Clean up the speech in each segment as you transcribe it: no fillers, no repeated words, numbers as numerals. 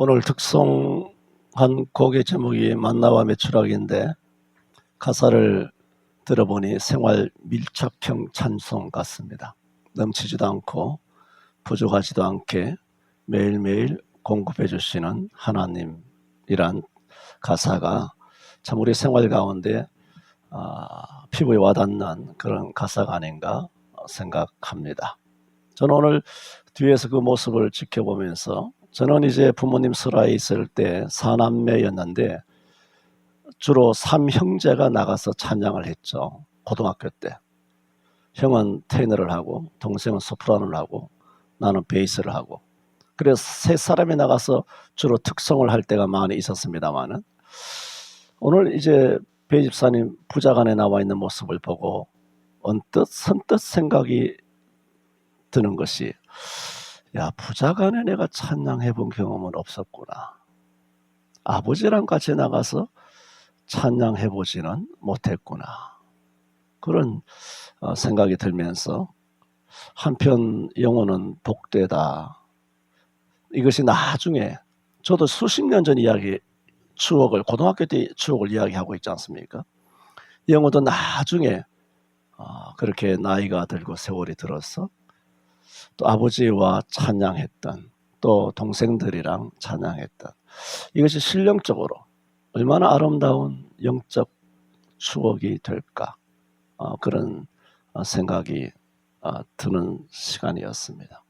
오늘 특송한 곡의 제목이 만나와 매출하기인데 가사를 들어보니 생활 밀착형 찬송 같습니다. 넘치지도 않고 부족하지도 않게 매일매일 공급해 주시는 하나님이란 가사가 참 우리 생활 가운데 피부에 와닿는 그런 가사가 아닌가 생각합니다. 저는 오늘 뒤에서 그 모습을 지켜보면서 저는 이제 부모님 슬하에 있을 때 4남매였는데 주로 3형제가 나가서 찬양을 했죠. 고등학교 때. 형은 테너를 하고 동생은 소프라노를 하고 나는 베이스를 하고 그래서 세 사람이 나가서 주로 특성을 할 때가 많이 있었습니다만은 오늘 이제 배 집사님 부자간에 나와 있는 모습을 보고 선뜻 생각이 드는 것이 야, 부자간에 내가 찬양해 본 경험은 없었구나. 아버지랑 같이 나가서 찬양해 보지는 못했구나. 그런 생각이 들면서 한편 영혼은 복되다. 이것이 나중에 저도 수십 년 전 추억을 고등학교 때 추억을 이야기하고 있지 않습니까? 영혼도 나중에 그렇게 나이가 들고 세월이 들어서 또 아버지와 찬양했던 또 동생들이랑 찬양했던 이것이 신령적으로 얼마나 아름다운 영적 추억이 될까 그런 생각이 드는 시간이었습니다.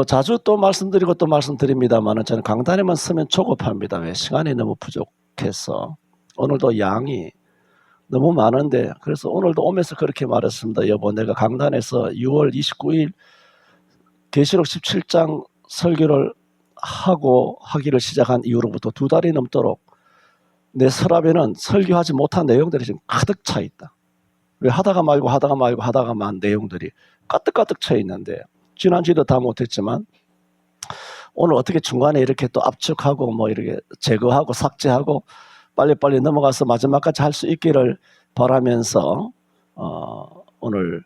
자주 또 말씀드리고 또 말씀드립니다만 저는 강단에만 서면 조급합니다. 왜? 시간이 너무 부족해서 오늘도 양이 너무 많은데 그래서 오늘도 오면서 그렇게 말했습니다. 여보, 내가 강단에서 6월 29일 계시록 17장 설교를 하기를 시작한 이후로부터 2달이 넘도록 내 서랍에는 설교하지 못한 내용들이 지금 가득 차 있다. 왜? 하다가 말고만 내용들이 가득 차 있는데 지난주에도 다 못했지만 오늘 어떻게 중간에 이렇게 또 압축하고 이렇게 제거하고 삭제하고 빨리빨리 넘어가서 마지막까지 할 수 있기를 바라면서 오늘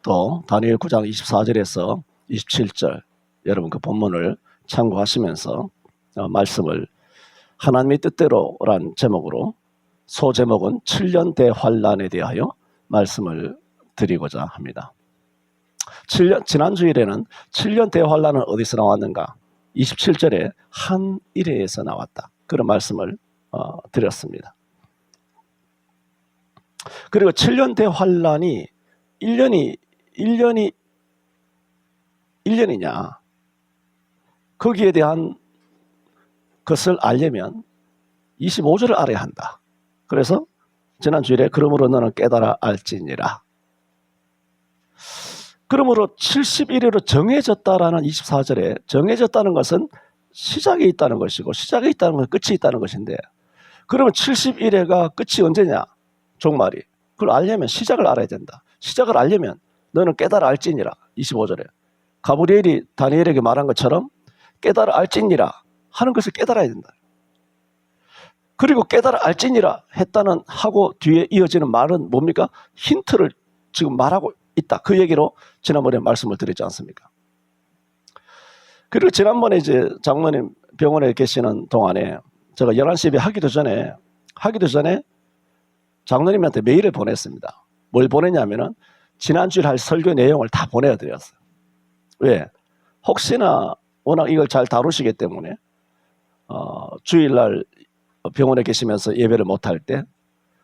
또 다니엘 9장 24절에서 27절 여러분 그 본문을 참고하시면서 말씀을 하나님의 뜻대로란 제목으로 소제목은 7년 대환란에 대하여 말씀을 드리고자 합니다. 지난주일에는 7년 대환란은 어디서 나왔는가? 27절에 한 일회에서 나왔다. 그런 말씀을 드렸습니다. 그리고 7년 대환란이 1년이냐? 거기에 대한 것을 알려면 25절을 알아야 한다. 그래서 지난주일에 그러므로 너는 깨달아 알지니라. 그러므로 71회로 정해졌다라는 24절에 정해졌다는 것은 시작이 있다는 것이고 시작이 있다는 것은 끝이 있다는 것인데 그러면 71회가 끝이 언제냐? 종말이. 그걸 알려면 시작을 알아야 된다. 시작을 알려면 너는 깨달아 알지니라. 25절에. 가브리엘이 다니엘에게 말한 것처럼 깨달아 알지니라 하는 것을 깨달아야 된다. 그리고 깨달아 알지니라 했다는 하고 뒤에 이어지는 말은 뭡니까? 힌트를 지금 말하고 있다. 그 얘기로 지난번에 말씀을 드렸지 않습니까? 그리고 지난번에 이제 장모님 병원에 계시는 동안에 제가 11시 예배 하기도 전에 장로님한테 메일을 보냈습니다. 뭘 보냈냐면은 지난주에 할 설교 내용을 다 보내드렸어요. 왜? 혹시나 워낙 이걸 잘 다루시기 때문에 주일날 병원에 계시면서 예배를 못할 때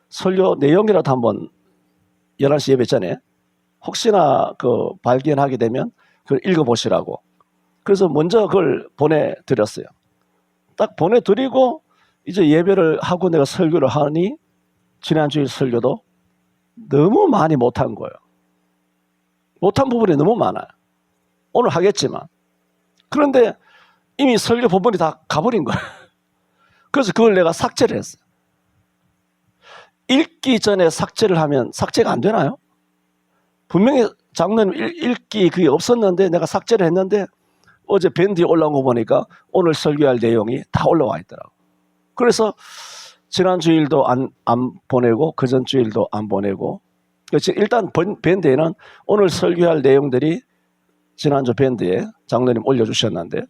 설교 내용이라도 한번 11시 예배 전에 혹시나 발견하게 되면 그걸 읽어보시라고. 그래서 먼저 그걸 보내드렸어요. 딱 보내드리고 이제 예배를 하고 내가 설교를 하니 지난주일 설교도 너무 많이 못한 거예요. 못한 부분이 너무 많아요. 오늘 하겠지만. 그런데 이미 설교 본문이 다 가버린 거예요. 그래서 그걸 내가 삭제를 했어요. 읽기 전에 삭제를 하면 삭제가 안 되나요? 분명히 장로님 읽기 그게 없었는데 내가 삭제를 했는데 어제 밴드에 올라온 거 보니까 오늘 설교할 내용이 다 올라와 있더라고요. 그래서 지난주일도 안 보내고 그전 주일도 안 보내고 일단 밴드에는 오늘 설교할 내용들이 지난주 밴드에 장로님 올려주셨는데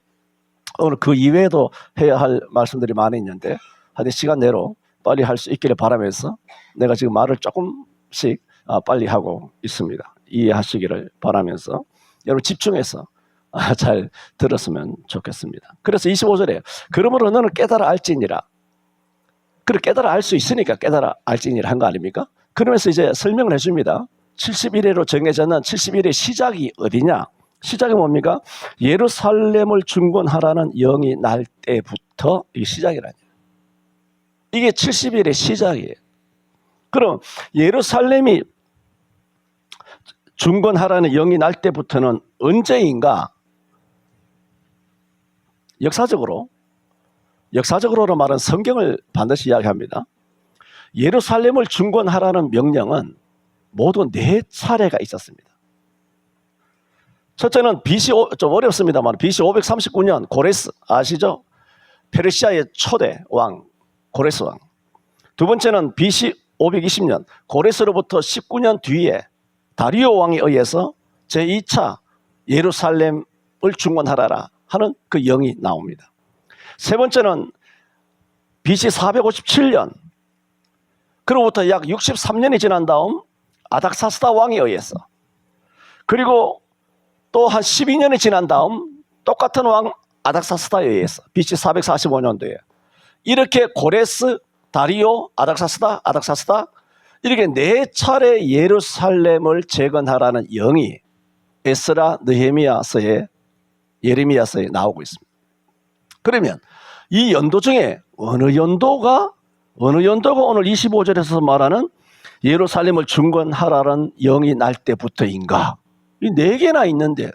오늘 그 이외에도 해야 할 말씀들이 많이 있는데 하여튼 시간 내로 빨리 할 수 있기를 바라면서 내가 지금 말을 조금씩 빨리 하고 있습니다. 이해하시기를 바라면서 여러분 집중해서 잘 들었으면 좋겠습니다. 그래서 25절에 그러므로 너는 깨달아 알지니라. 그래 깨달아 알 수 있으니까 깨달아 알지니라 한 거 아닙니까? 그러면서 이제 설명을 해줍니다. 71회로 정해졌는 71회 시작이 어디냐? 시작이 뭡니까? 예루살렘을 중건하라는 영이 날 때부터 이게 시작이라니. 이게 71의 시작이에요. 그럼 예루살렘이 중건하라는 영이 날 때부터는 언제인가? 역사적으로 말은 성경을 반드시 이야기합니다. 예루살렘을 중건하라는 명령은 모두 4차례가 있었습니다. 첫째는 좀 어렵습니다만 BC 539년 고레스 아시죠? 페르시아의 초대 왕 고레스 왕. 두 번째는 BC 520년 고레스로부터 19년 뒤에 다리오 왕에 의해서 제2차 예루살렘을 중건하라 하는 그 영이 나옵니다. 세 번째는 BC 457년 그로부터 약 63년이 지난 다음 아닥사스다 왕에 의해서 그리고 또 한 12년이 지난 다음 똑같은 왕 아닥사스다에 의해서 BC 445년도에 이렇게 고레스, 다리오, 아닥사스다 이렇게 4차례 예루살렘을 재건하라는 영이 에스라, 느헤미야서에 예레미야서에 나오고 있습니다. 그러면 이 연도 중에 어느 연도가 오늘 25절에서 말하는 예루살렘을 중건하라는 영이 날 때부터인가? 이 4개나 있는데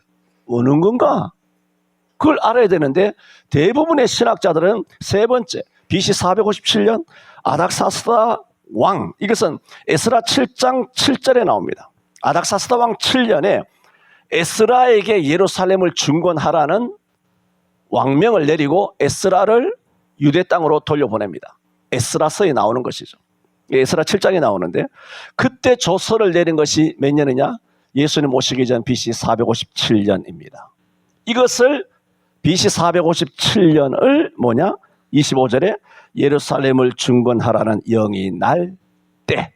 어느 건가? 그걸 알아야 되는데 대부분의 신학자들은 세 번째 BC 457년 아닥사스다 왕, 이것은 에스라 7장 7절에 나옵니다. 아닥사스다 왕 7년에 에스라에게 예루살렘을 중건하라는 왕명을 내리고 에스라를 유대 땅으로 돌려보냅니다. 에스라서에 나오는 것이죠. 에스라 7장에 나오는데 그때 조서를 내린 것이 몇 년이냐? 예수님 오시기 전 BC 457년입니다. 이것을 BC 457년을 뭐냐? 25절에 예루살렘을 중건하라는 영이 날 때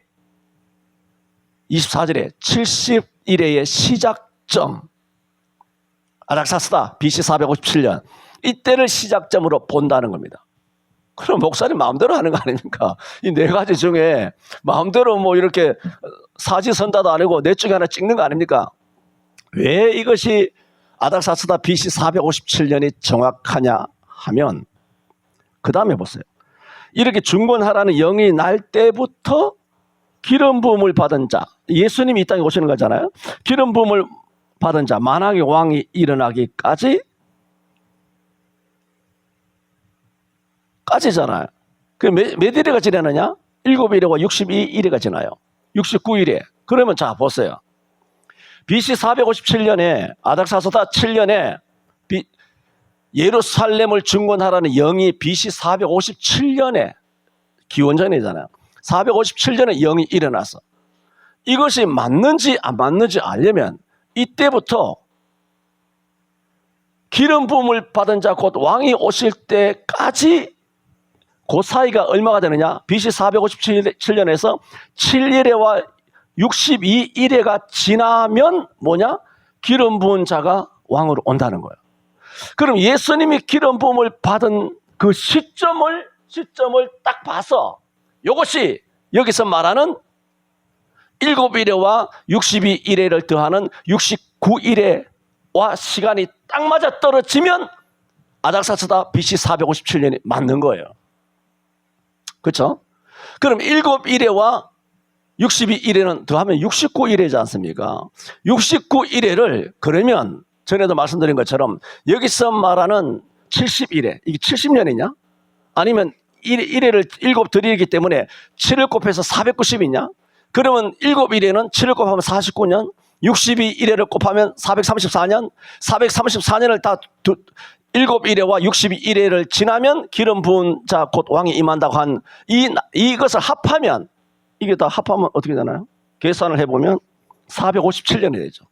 24절에 71회의 시작점 아닥사스다 BC 457년 이때를 시작점으로 본다는 겁니다. 그럼 목사님 마음대로 하는 거 아닙니까? 이 4가지 중에 마음대로 뭐 이렇게 사지선다도 아니고 넷 중에 하나 찍는 거 아닙니까? 왜 이것이 아닥사스다 BC 457년이 정확하냐 하면 그 다음에 보세요. 이렇게 중건하라는 영이 날 때부터 기름 부음을 받은 자, 예수님이 이 땅에 오시는 거잖아요. 기름 부음을 받은 자, 만왕의 왕이 일어나기까지잖아요. 그 몇 일회가 지나느냐? 7일회와 62일회가 지나요. 69일회. 그러면 자 보세요. BC 457년에 아닥사스다 7년에 예루살렘을 중건하라는 영이 BC 457년에 기원전이잖아요. 457년에 영이 일어나서 이것이 맞는지 안 맞는지 알려면 이때부터 기름 부음을 받은 자 곧 왕이 오실 때까지 그 사이가 얼마가 되느냐? BC 457년에서 7일회와 62일회가 지나면 뭐냐? 기름 부은 자가 왕으로 온다는 거예요. 그럼 예수님이 기름 부음을 받은 그 시점을 딱 봐서 이것이 여기서 말하는 7일회와 62일회를 더하는 69일회와 시간이 딱 맞아 떨어지면 아닥사스다 BC 457년이 맞는 거예요. 그렇죠? 그럼 7일회와 62일회는 더하면 69일회지 않습니까? 69일회를 그러면 전에도 말씀드린 것처럼 여기서 말하는 71회 이게 70년이냐? 아니면 1회를 7 드리기 때문에 7을 곱해서 490이냐? 그러면 7일회는 7을 곱하면 49년 62일회를 곱하면 434년 434년을 다 7일회와 62일회를 지나면 기름 부은 자 곧 왕이 임한다고 한 이것을 합하면 이게 다 합하면 어떻게 되나요? 계산을 해보면 457년이 되죠.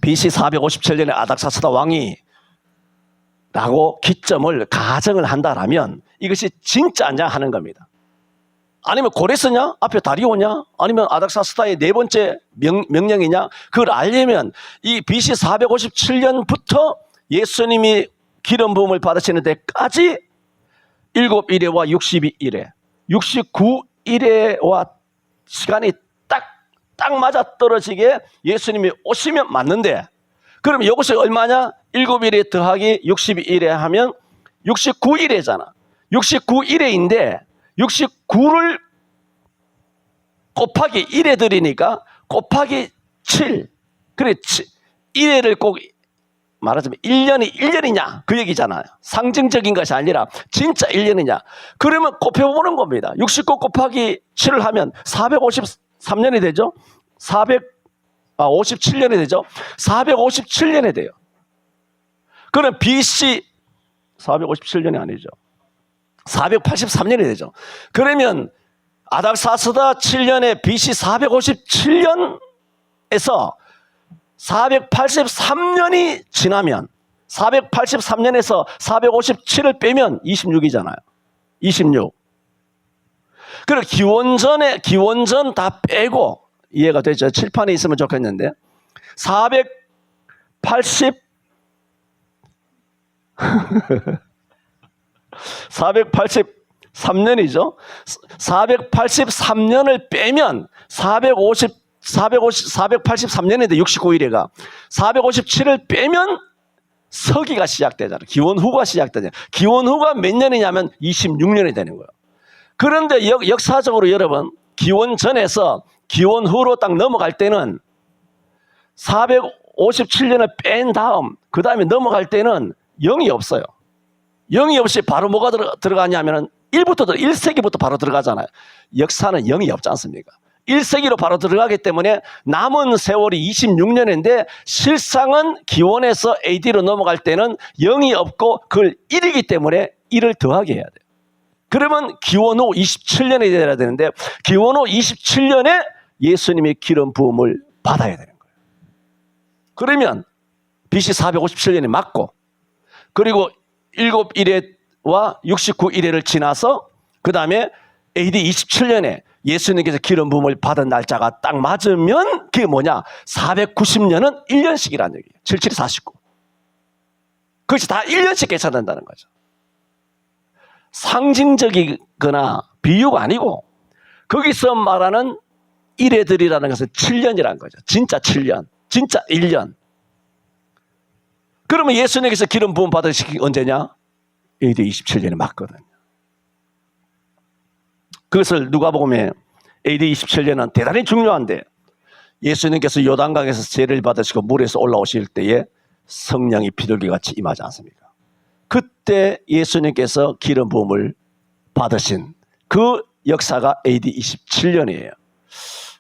BC 457년에 아닥사스다 왕이 라고 기점을 가정을 한다라면 이것이 진짜 아니냐 하는 겁니다. 아니면 고레스냐? 앞에 다리오냐? 아니면 아닥사스다의 네 번째 명령이냐? 그걸 알려면 이 BC 457년부터 예수님이 기름 부음을 받으시는 데까지 7일에와 62일에 69일에와 시간이 딱 맞아 떨어지게 예수님이 오시면 맞는데, 그럼 이것이 얼마냐? 7일에 더하기 62일에 하면 69일이잖아. 69일에인데 69를 곱하기 1에 들이니까 곱하기 7. 그래, 1회를 꼭 말하자면 1년이 1년이냐 그 얘기잖아요. 상징적인 것이 아니라 진짜 1년이냐. 그러면 곱해보는 겁니다. 69 곱하기 7을 하면 453년이 되죠. 457년이 되죠. 457년이 돼요. 그럼 BC 457년이 아니죠. 483년이 되죠. 그러면 아닥사스다 7년에 BC 457년에서 483년이 지나면 483년에서 457을 빼면 26이잖아요. 26. 그리고 기원전 다 빼고 이해가 되죠? 칠판에 있으면 좋겠는데 483년이죠. 483년을 빼면 483년인데 69일에가 457을 빼면 서기가 시작되잖아요. 기원후가 시작되잖아요. 기원후가 몇 년이냐면 26년이 되는 거예요. 그런데 역사적으로 여러분 기원전에서 기원후로 딱 넘어갈 때는 457년을 뺀 다음 그 다음에 넘어갈 때는 0이 없어요. 0이 없이 바로 뭐가 들어가냐면 1세기부터 바로 들어가잖아요. 역사는 0이 없지 않습니까? 1세기로 바로 들어가기 때문에 남은 세월이 26년인데 실상은 기원에서 AD로 넘어갈 때는 0이 없고 그걸 1이기 때문에 1을 더하게 해야 돼요. 그러면 기원후 27년이 되어야 되는데 기원후 27년에 예수님이 기름 부음을 받아야 되는 거예요. 그러면 BC 457년이 맞고 그리고 7일에와 69일에를 지나서 그 다음에 AD 27년에 예수님께서 기름 부음을 받은 날짜가 딱 맞으면 그게 뭐냐? 490년은 1년씩이라는 얘기예요. 77, 49. 그것이 다 1년씩 계산된다는 거죠. 상징적이거나 비유가 아니고 거기서 말하는 일회들이라는 것은 7년이라는 거죠. 진짜 7년. 진짜 1년. 그러면 예수님께서 기름 부음 받으시기 언제냐? AD 27년에 맞거든요. 그것을 누가복음에 AD 27년은 대단히 중요한데 예수님께서 요단강에서 세례를 받으시고 물에서 올라오실 때에 성령이 비둘기같이 임하지 않습니까? 그때 예수님께서 기름 부음을 받으신 그 역사가 AD 27년이에요.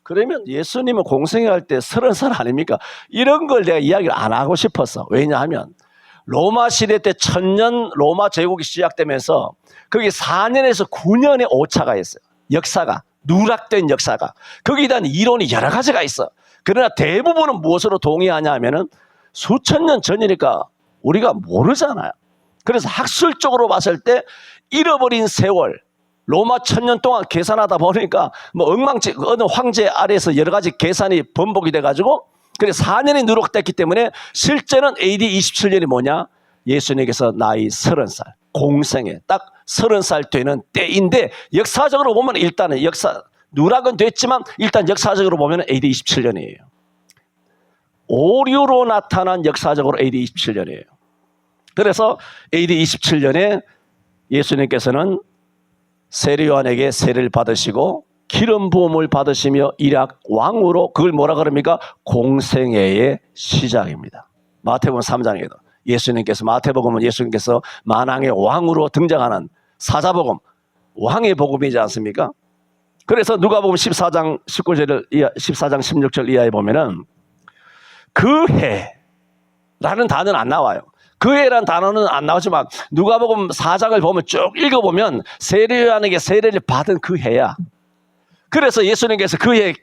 그러면 예수님은 공생애할 때 30살 아닙니까? 이런 걸 내가 이야기를 안 하고 싶었어. 왜냐하면 로마 시대 때 1000년 로마 제국이 시작되면서 거기 4년에서 9년의 오차가 있어요. 역사가 누락된 역사가. 거기에 대한 이론이 여러 가지가 있어. 그러나 대부분은 무엇으로 동의하냐 하면은 수천 년 전이니까 우리가 모르잖아요. 그래서 학술적으로 봤을 때 잃어버린 세월 로마 1000년 동안 계산하다 보니까 뭐 엉망진 어느 황제 아래에서 여러 가지 계산이 번복이 돼가지고 그래서 4년이 누락됐기 때문에 실제는 AD 27년이 뭐냐? 예수님께서 나이 30살 공생에 딱 30살 되는 때인데 역사적으로 보면 일단은 누락은 됐지만 일단 역사적으로 보면 AD 27년이에요. 오류로 나타난 역사적으로 AD 27년이에요. 그래서 AD 27년에 예수님께서는 세례요한에게 세례를 받으시고 기름 부음을 받으시며 일약 왕으로 그걸 뭐라 그럽니까? 공생애의 시작입니다. 마태복음 3장에도 마태복음은 예수님께서 만왕의 왕으로 등장하는 사자복음, 왕의 복음이지 않습니까? 그래서 누가복음 14장 16절 이하에 보면은 그 해라는 단어는 안 나와요. 그 해라는 단어는 안 나오지만 누가복음 4장을 보면 쭉 읽어보면 세례요한에게 세례를 받은 그 해야. 그래서 예수님께서 그 해에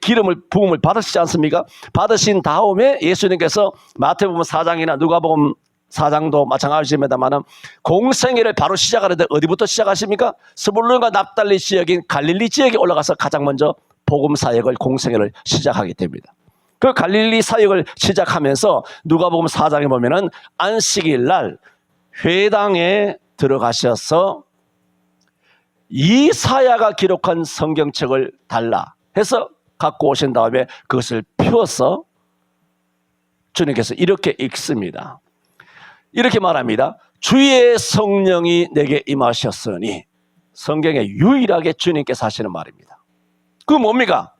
부음을 받으시지 않습니까? 받으신 다음에 예수님께서 마태복음 4장이나 누가복음 4장도 마찬가지입니다만은 공생애를 바로 시작하는데 어디부터 시작하십니까? 스불론과 납달리 지역인 갈릴리 지역에 올라가서 가장 먼저 복음 사역을 공생애를 시작하게 됩니다. 그 갈릴리 사역을 시작하면서 누가복음 4장에 보면은 안식일 날 회당에 들어가셔서 이사야가 기록한 성경책을 달라 해서 갖고 오신 다음에 그것을 펴서 주님께서 이렇게 읽습니다. 이렇게 말합니다. 주의 성령이 내게 임하셨으니, 성경에 유일하게 주님께서 하시는 말입니다. 그 뭡니까?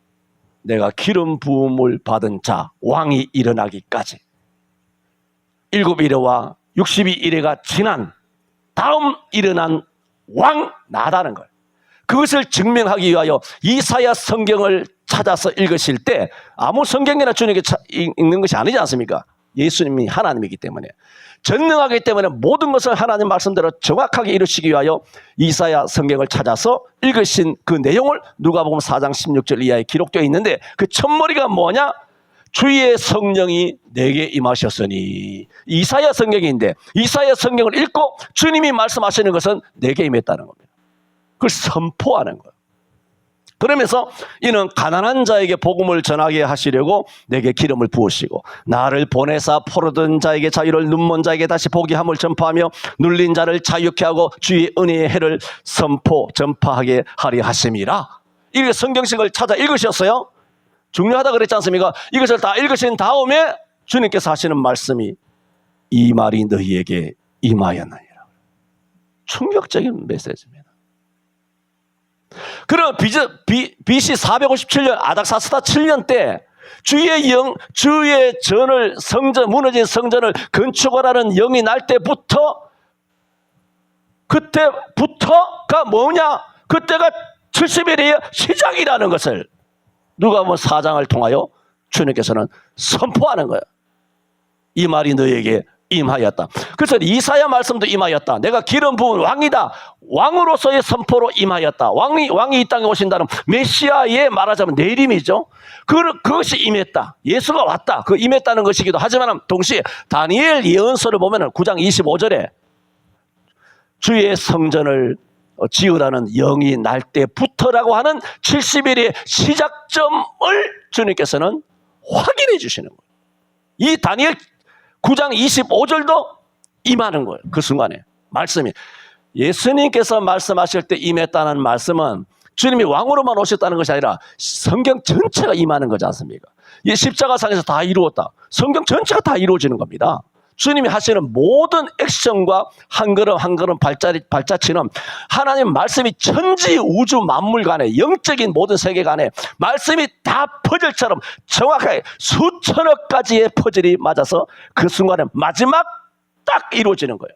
내가 기름 부음을 받은 자 왕이 일어나기까지 7일회와 62일회가 지난 다음 일어난 왕 나다는 걸, 그것을 증명하기 위하여 이사야 성경을 찾아서 읽으실 때 아무 성경이나 주님께 읽는 것이 아니지 않습니까? 예수님이 하나님이기 때문에, 전능하기 때문에 모든 것을 하나님 말씀대로 정확하게 이루시기 위하여 이사야 성경을 찾아서 읽으신 그 내용을 누가복음 4장 16절 이하에 기록되어 있는데, 그 첫머리가 뭐냐? 주의 성령이 내게 임하셨으니. 이사야 성경인데 이사야 성경을 읽고 주님이 말씀하시는 것은 내게 임했다는 겁니다. 그걸 선포하는 거예요. 그러면서 이는 가난한 자에게 복음을 전하게 하시려고 내게 기름을 부으시고 나를 보내사 포로된 자에게 자유를, 눈먼 자에게 다시 보게 함을 전파하며 눌린 자를 자유케 하고 주의 은혜의 해를 전파하게 하려 하심이라. 이렇게 성경책을 찾아 읽으셨어요? 중요하다 그랬지 않습니까? 이것을 다 읽으신 다음에 주님께서 하시는 말씀이 이 말이 너희에게 임하였느니라. 충격적인 메시지입니다. 그럼 BC 457년 아닥사스다 7년 때 주의 전을, 성전, 무너진 성전을 건축하라는 영이 날 때부터, 그때부터가 뭐냐? 그때가 70일의 시작이라는 것을 누가복음 4장을 통하여 주님께서는 선포하는 거예요. 이 말이 너에게 임하였다. 그래서 이사야 말씀도 임하였다. 내가 기름 부은 왕이다. 왕으로서의 선포로 임하였다. 왕이 이 땅에 오신다는 메시아의 말하자면 내림이죠. 그것이 임했다. 예수가 왔다. 그 임했다는 것이기도 하지만 동시에 다니엘 예언서를 보면 9장 25절에 주의 성전을 지으라는 영이 날 때부터라고 하는 70일의 시작점을 주님께서는 확인해 주시는 거예요. 이 다니엘 9장 25절도 임하는 거예요. 그 순간에 말씀이, 예수님께서 말씀하실 때 임했다는 말씀은 주님이 왕으로만 오셨다는 것이 아니라 성경 전체가 임하는 거지 않습니까? 이 십자가상에서 다 이루었다. 성경 전체가 다 이루어지는 겁니다. 주님이 하시는 모든 액션과 한 걸음 한 걸음 발자취는 하나님 말씀이 천지 우주 만물 간에, 영적인 모든 세계관에 말씀이 다 퍼즐처럼 정확하게 수천억 가지의 퍼즐이 맞아서 그 순간에 마지막 딱 이루어지는 거예요.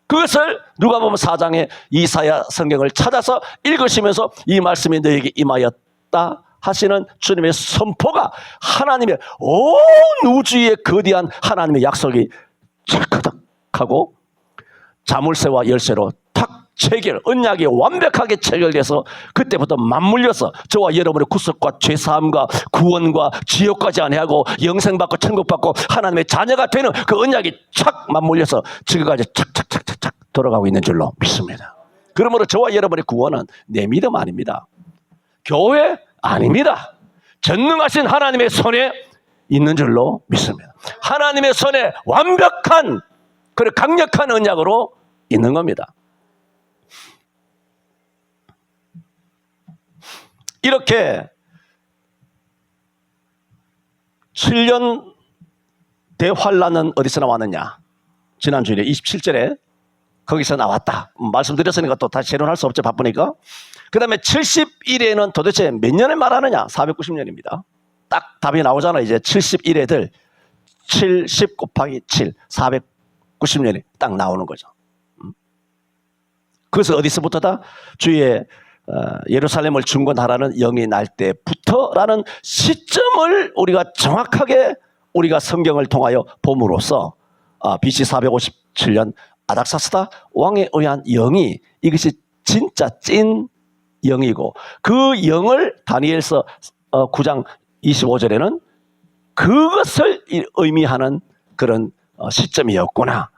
그것을 누가복음 4장의 이사야 성경을 찾아서 읽으시면서 이 말씀이 너에게 임하였다 하시는 주님의 선포가 하나님의 온 우주의 거대한 하나님의 약속이 찰크닥하고 자물쇠와 열쇠로 탁 체결, 언약이 완벽하게 체결돼서 그때부터 맞물려서 저와 여러분의 구속과 죄사함과 구원과 지옥까지 안해하고 영생받고 천국받고 하나님의 자녀가 되는 그 언약이 착 맞물려서 지금까지 착착착착착 돌아가고 있는 줄로 믿습니다. 그러므로 저와 여러분의 구원은 내 믿음 아닙니다. 교회 아닙니다. 전능하신 하나님의 손에 있는 줄로 믿습니다. 하나님의 손에 완벽한, 그리고 강력한 언약으로 있는 겁니다. 이렇게 7년 대환란은 어디서 나왔느냐? 지난주에 27절에 거기서 나왔다. 말씀드렸으니까 또 다시 재론할 수 없죠. 바쁘니까. 그 다음에 70일에는 도대체 몇 년을 말하느냐? 490년입니다. 딱 답이 나오잖아요. 이제 71회들 70 곱하기 7, 490년이 딱 나오는 거죠. 그래서 어디서부터다? 주의 예루살렘을 중건하라는 영이 날 때부터라는 시점을 우리가 정확하게 우리가 성경을 통하여 봄으로써 BC 457년 아닥사스다 왕에 의한 영이, 이것이 진짜 찐 영이고 그 영을 다니엘서 9장 25절에는 그것을 의미하는 그런 시점이었구나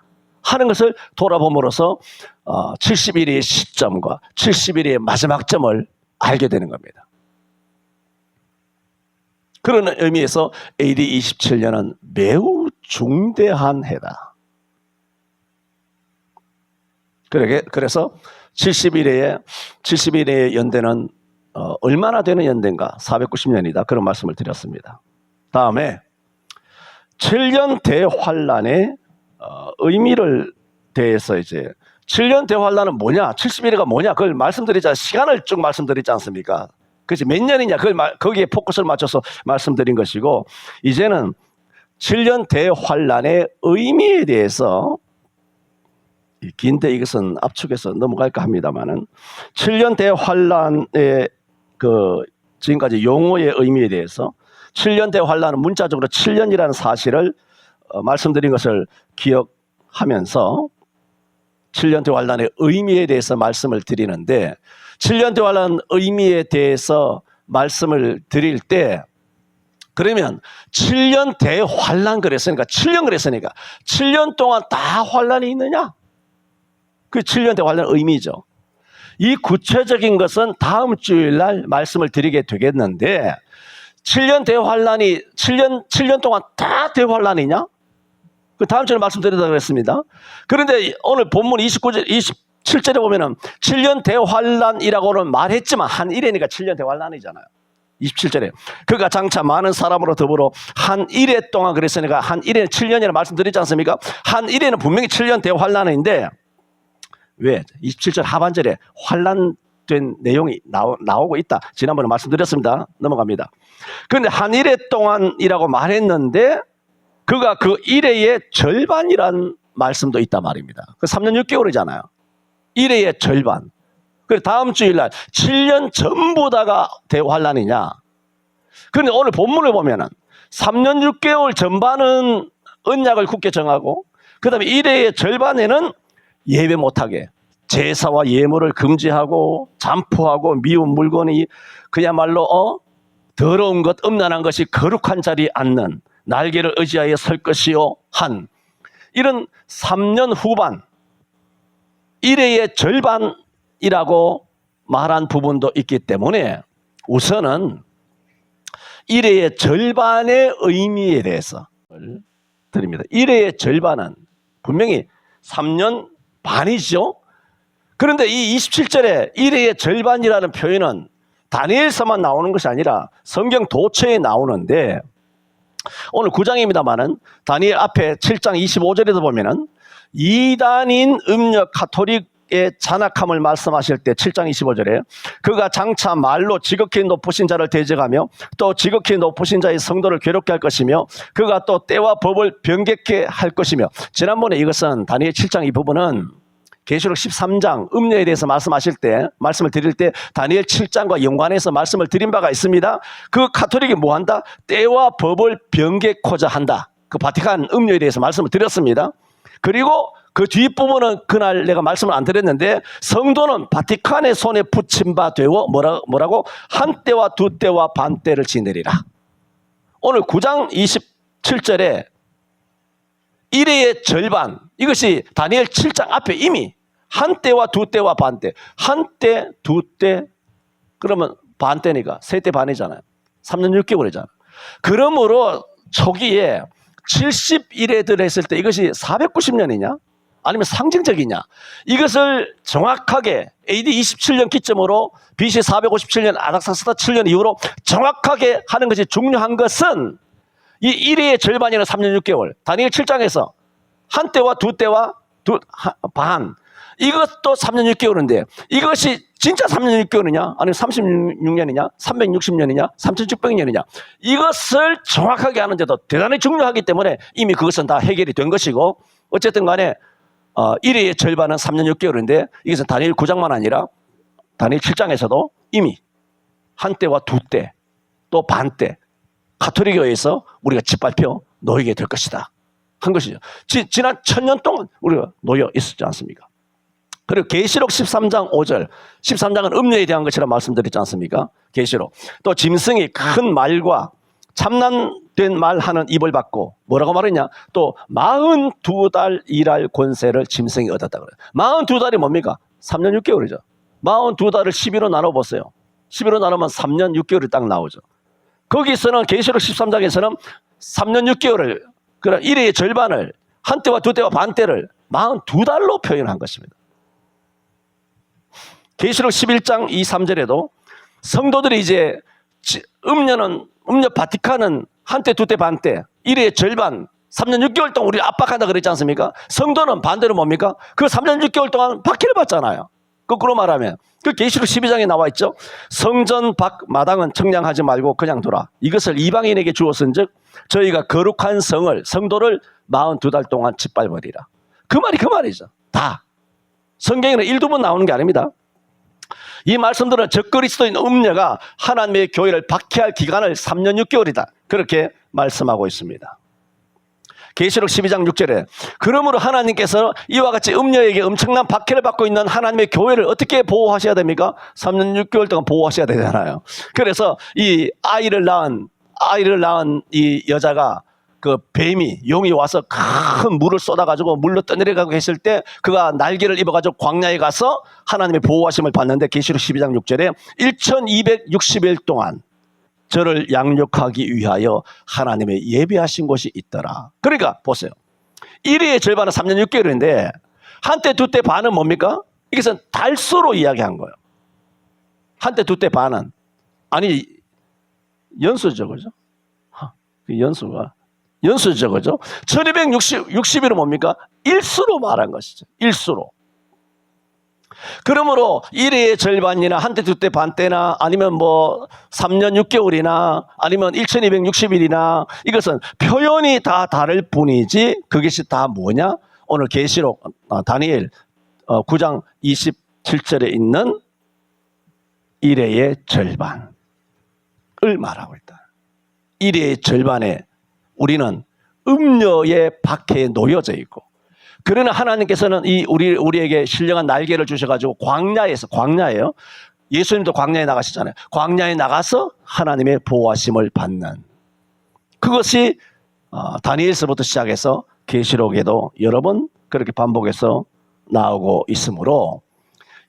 하는 것을 돌아봄으로써 71회의 시점과 71회의 마지막 점을 알게 되는 겁니다. 그런 의미에서 AD 27년은 매우 중대한 해다. 그래서 71회의 연대는 얼마나 되는 연대인가? 490년이다. 그런 말씀을 드렸습니다. 다음에 7년 대환란의 의미를 대해서 이제 7년 대환란은 뭐냐? 71회가 뭐냐? 그걸 말씀드리자 시간을 쭉 말씀드리지 않습니까? 그치 몇 년이냐? 그걸 거기에 포커스를 맞춰서 말씀드린 것이고 이제는 7년 대환란의 의미에 대해서 긴데 이것은 압축해서 넘어갈까 합니다만은 7년 대환란의 지금까지 용어의 의미에 대해서 7년 대환란은 문자적으로 7년이라는 사실을 말씀드린 것을 기억하면서 7년 대환란의 의미에 대해서 말씀을 드리는데 7년 대환란 의미에 대해서 말씀을 드릴 때 그러면 7년 대환란 그랬으니까 7년 동안 다 환란이 있느냐? 그 7년 대환란 의미죠. 이 구체적인 것은 다음 주일 날 말씀을 드리게 되겠는데 7년 대환란이 7년 동안 다 대환란이냐? 그 다음 주에 말씀드리려고 그랬습니다. 그런데 오늘 본문 27절에 보면은 7년 대환란이라고는 말했지만 한 일회니까 7년 대환란이잖아요. 27절에 그가 장차 많은 사람으로 더불어 한 일회 동안 그랬으니까 한 일회는 7년이라고 말씀드리지 않습니까? 한 일회는 분명히 7년 대환란인데 왜? 27절 하반절에 환란된 내용이 나오고 있다. 지난번에 말씀드렸습니다. 넘어갑니다. 그런데 한 일회 동안이라고 말했는데 그가 그 일회의 절반이란 말씀도 있단 말입니다. 그 3년 6개월이잖아요. 일회의 절반. 그래서 다음 주일날 7년 전부 다가 대환란이냐? 그런데 오늘 본문을 보면은 3년 6개월 전반은 언약을 굳게 정하고 그 다음에 일회의 절반에는 예배 못하게 제사와 예물을 금지하고 잠포하고 미운 물건이 그야말로 더러운 것 음란한 것이 거룩한 자리에 앉는 날개를 의지하여 설 것이요 한 이런 3년 후반 일회의 절반이라고 말한 부분도 있기 때문에 우선은 일회의 절반의 의미에 대해서 드립니다. 일회의 절반은 분명히 3년 반이죠. 그런데 이 27절에 일회의 절반이라는 표현은 다니엘서만 나오는 것이 아니라 성경 도처에 나오는데 오늘 9장입니다만은 다니엘 앞에 7장 25절에도 보면은 이단인 음력 가톨릭의 잔악함을 말씀하실 때 7장 25절에 그가 장차 말로 지극히 높으신 자를 대적하며 또 지극히 높으신 자의 성도를 괴롭게 할 것이며 그가 또 때와 법을 변개케 할 것이며 지난번에 이것은 다니엘 7장 이 부분은 계시록 13장 음녀에 대해서 말씀을 드릴 때 다니엘 7장과 연관해서 말씀을 드린 바가 있습니다. 그 가톨릭이 뭐한다? 때와 법을 변개코자 한다. 그 바티칸 음녀에 대해서 말씀을 드렸습니다. 그리고 그 뒷부분은 그날 내가 말씀을 안 드렸는데 성도는 바티칸의 손에 붙임 바 되어 뭐라고? 한 때와 두 때와 반 때를 지내리라. 오늘 9장 27절에 일회의 절반 이것이 다니엘 7장 앞에 이미 한 때와 두 때와 반 때, 한 때, 두 때, 그러면 반 때니까 세 때 반이잖아요. 3년 6개월이잖아요. 그러므로 초기에 71회들 했을 때 이것이 490년이냐? 아니면 상징적이냐? 이것을 정확하게 AD 27년 기점으로 BC 457년 아닥사스다 7년 이후로 정확하게 하는 것이 중요한 것은 이 1회의 절반이나 3년 6개월 다니엘 7장에서 한 때와 두 때와 반 이것도 3년 6개월인데 이것이 진짜 3년 6개월이냐 아니면 36년이냐 360년이냐 3600년이냐 이것을 정확하게 하는데도 대단히 중요하기 때문에 이미 그것은 다 해결이 된 것이고 어쨌든 간에 1회의 절반은 3년 6개월인데 이것은 다니엘 9장만 아니라 다니엘 7장에서도 이미 한 때와 두 때 또 반 때 가톨릭에 의해서 우리가 짓밟혀 놓이게 될 것이다 한 것이죠. 지난 1000년 동안 우리가 놓여 있었지 않습니까? 그리고 계시록 13장 5절 13장은 음녀에 대한 것이라 말씀드렸지 않습니까? 계시록 또 짐승이 큰 말과 참남된 말 하는 입을 받고 뭐라고 말했냐? 또 42달 일할 권세를 짐승이 얻었다 그래요. 42달이 뭡니까? 3년 6개월이죠. 42달을 12로 나눠보세요. 12로 나누면 3년 6개월이 딱 나오죠. 거기서는 계시록 13장에서는 3년 6개월을 그러니까 일의 절반을 한때와 두때와 반때를 42달로 표현한 것입니다. 계시록 11장 2, 3절에도 성도들이 이제 음료 바티칸은 한때 두때 반때 일의 절반 3년 6개월 동안 우리를 압박한다 그랬지 않습니까? 성도는 반대로 뭡니까? 그 3년 6개월 동안 박해를 받잖아요. 거꾸로 말하면 그 계시록 12장에 나와 있죠. 성전 밖 마당은 청량하지 말고 그냥 두라. 이것을 이방인에게 주었은즉 저희가 거룩한 성도를 42달 동안 짓밟으리라. 그 말이 그 말이죠. 다. 성경에는 1~2번 나오는 게 아닙니다. 이 말씀들은 적그리스도인 음녀가 하나님의 교회를 박해할 기간을 3년 6개월이다. 그렇게 말씀하고 있습니다. 계시록 12장 6절에 그러므로 하나님께서 이와 같이 음녀에게 엄청난 박해를 받고 있는 하나님의 교회를 어떻게 보호하셔야 됩니까? 3년 6개월 동안 보호하셔야 되잖아요. 그래서 이 아이를 낳은 이 여자가 그 뱀이 용이 와서 큰 물을 쏟아가지고 물로 떠내려가고 했을 때 그가 날개를 입어가지고 광야에 가서 하나님의 보호하심을 받는데 계시록 12장 6절에 1260일 동안 저를 양육하기 위하여 하나님의 예비하신 곳이 있더라. 그러니까 보세요. 1회의 절반은 3년 6개월인데 한때 두때 반은 뭡니까? 이것은 달수로 이야기한 거예요. 한때 두때 반은 아니 연수죠, 그죠? 연수죠, 그죠? 1260일은 뭡니까? 일수로 말한 것이죠. 일수로. 그러므로 1회의 절반이나 한때 두때 반때나 아니면 뭐 3년 6개월이나 아니면 1260일이나 이것은 표현이 다 다를 뿐이지 그것이 다 뭐냐? 오늘 계시록 다니엘 9장 27절에 있는 1회의 절반을 말하고 있다. 1회의 절반에 우리는 음녀의 박해에 놓여져 있고 그러나 하나님께서는 우리에게 신령한 날개를 주셔가지고 광야예요. 예수님도 광야에 나가시잖아요. 광야에 나가서 하나님의 보호하심을 받는 그것이 다니엘서부터 시작해서 계시록에도 여러 번 그렇게 반복해서 나오고 있으므로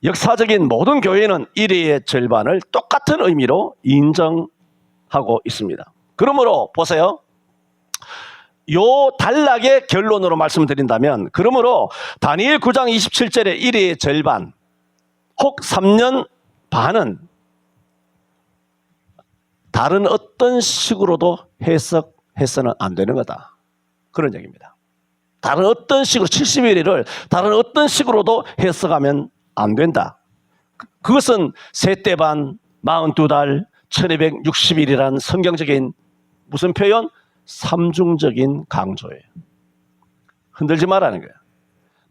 역사적인 모든 교회는 1회의 절반을 똑같은 의미로 인정하고 있습니다. 그러므로 보세요. 요 단락의 결론으로 말씀드린다면 그러므로 다니엘 9장 27절의 1회의 절반 혹 3년 반은 다른 어떤 식으로도 해석해서는 안 되는 거다. 그런 얘기입니다. 다른 어떤 식으로 70일을 다른 어떤 식으로도 해석하면 안 된다. 그것은 세때 반, 42달, 1260일이라는 성경적인 무슨 표현? 삼중적인 강조예요. 흔들지 말라는 거예요.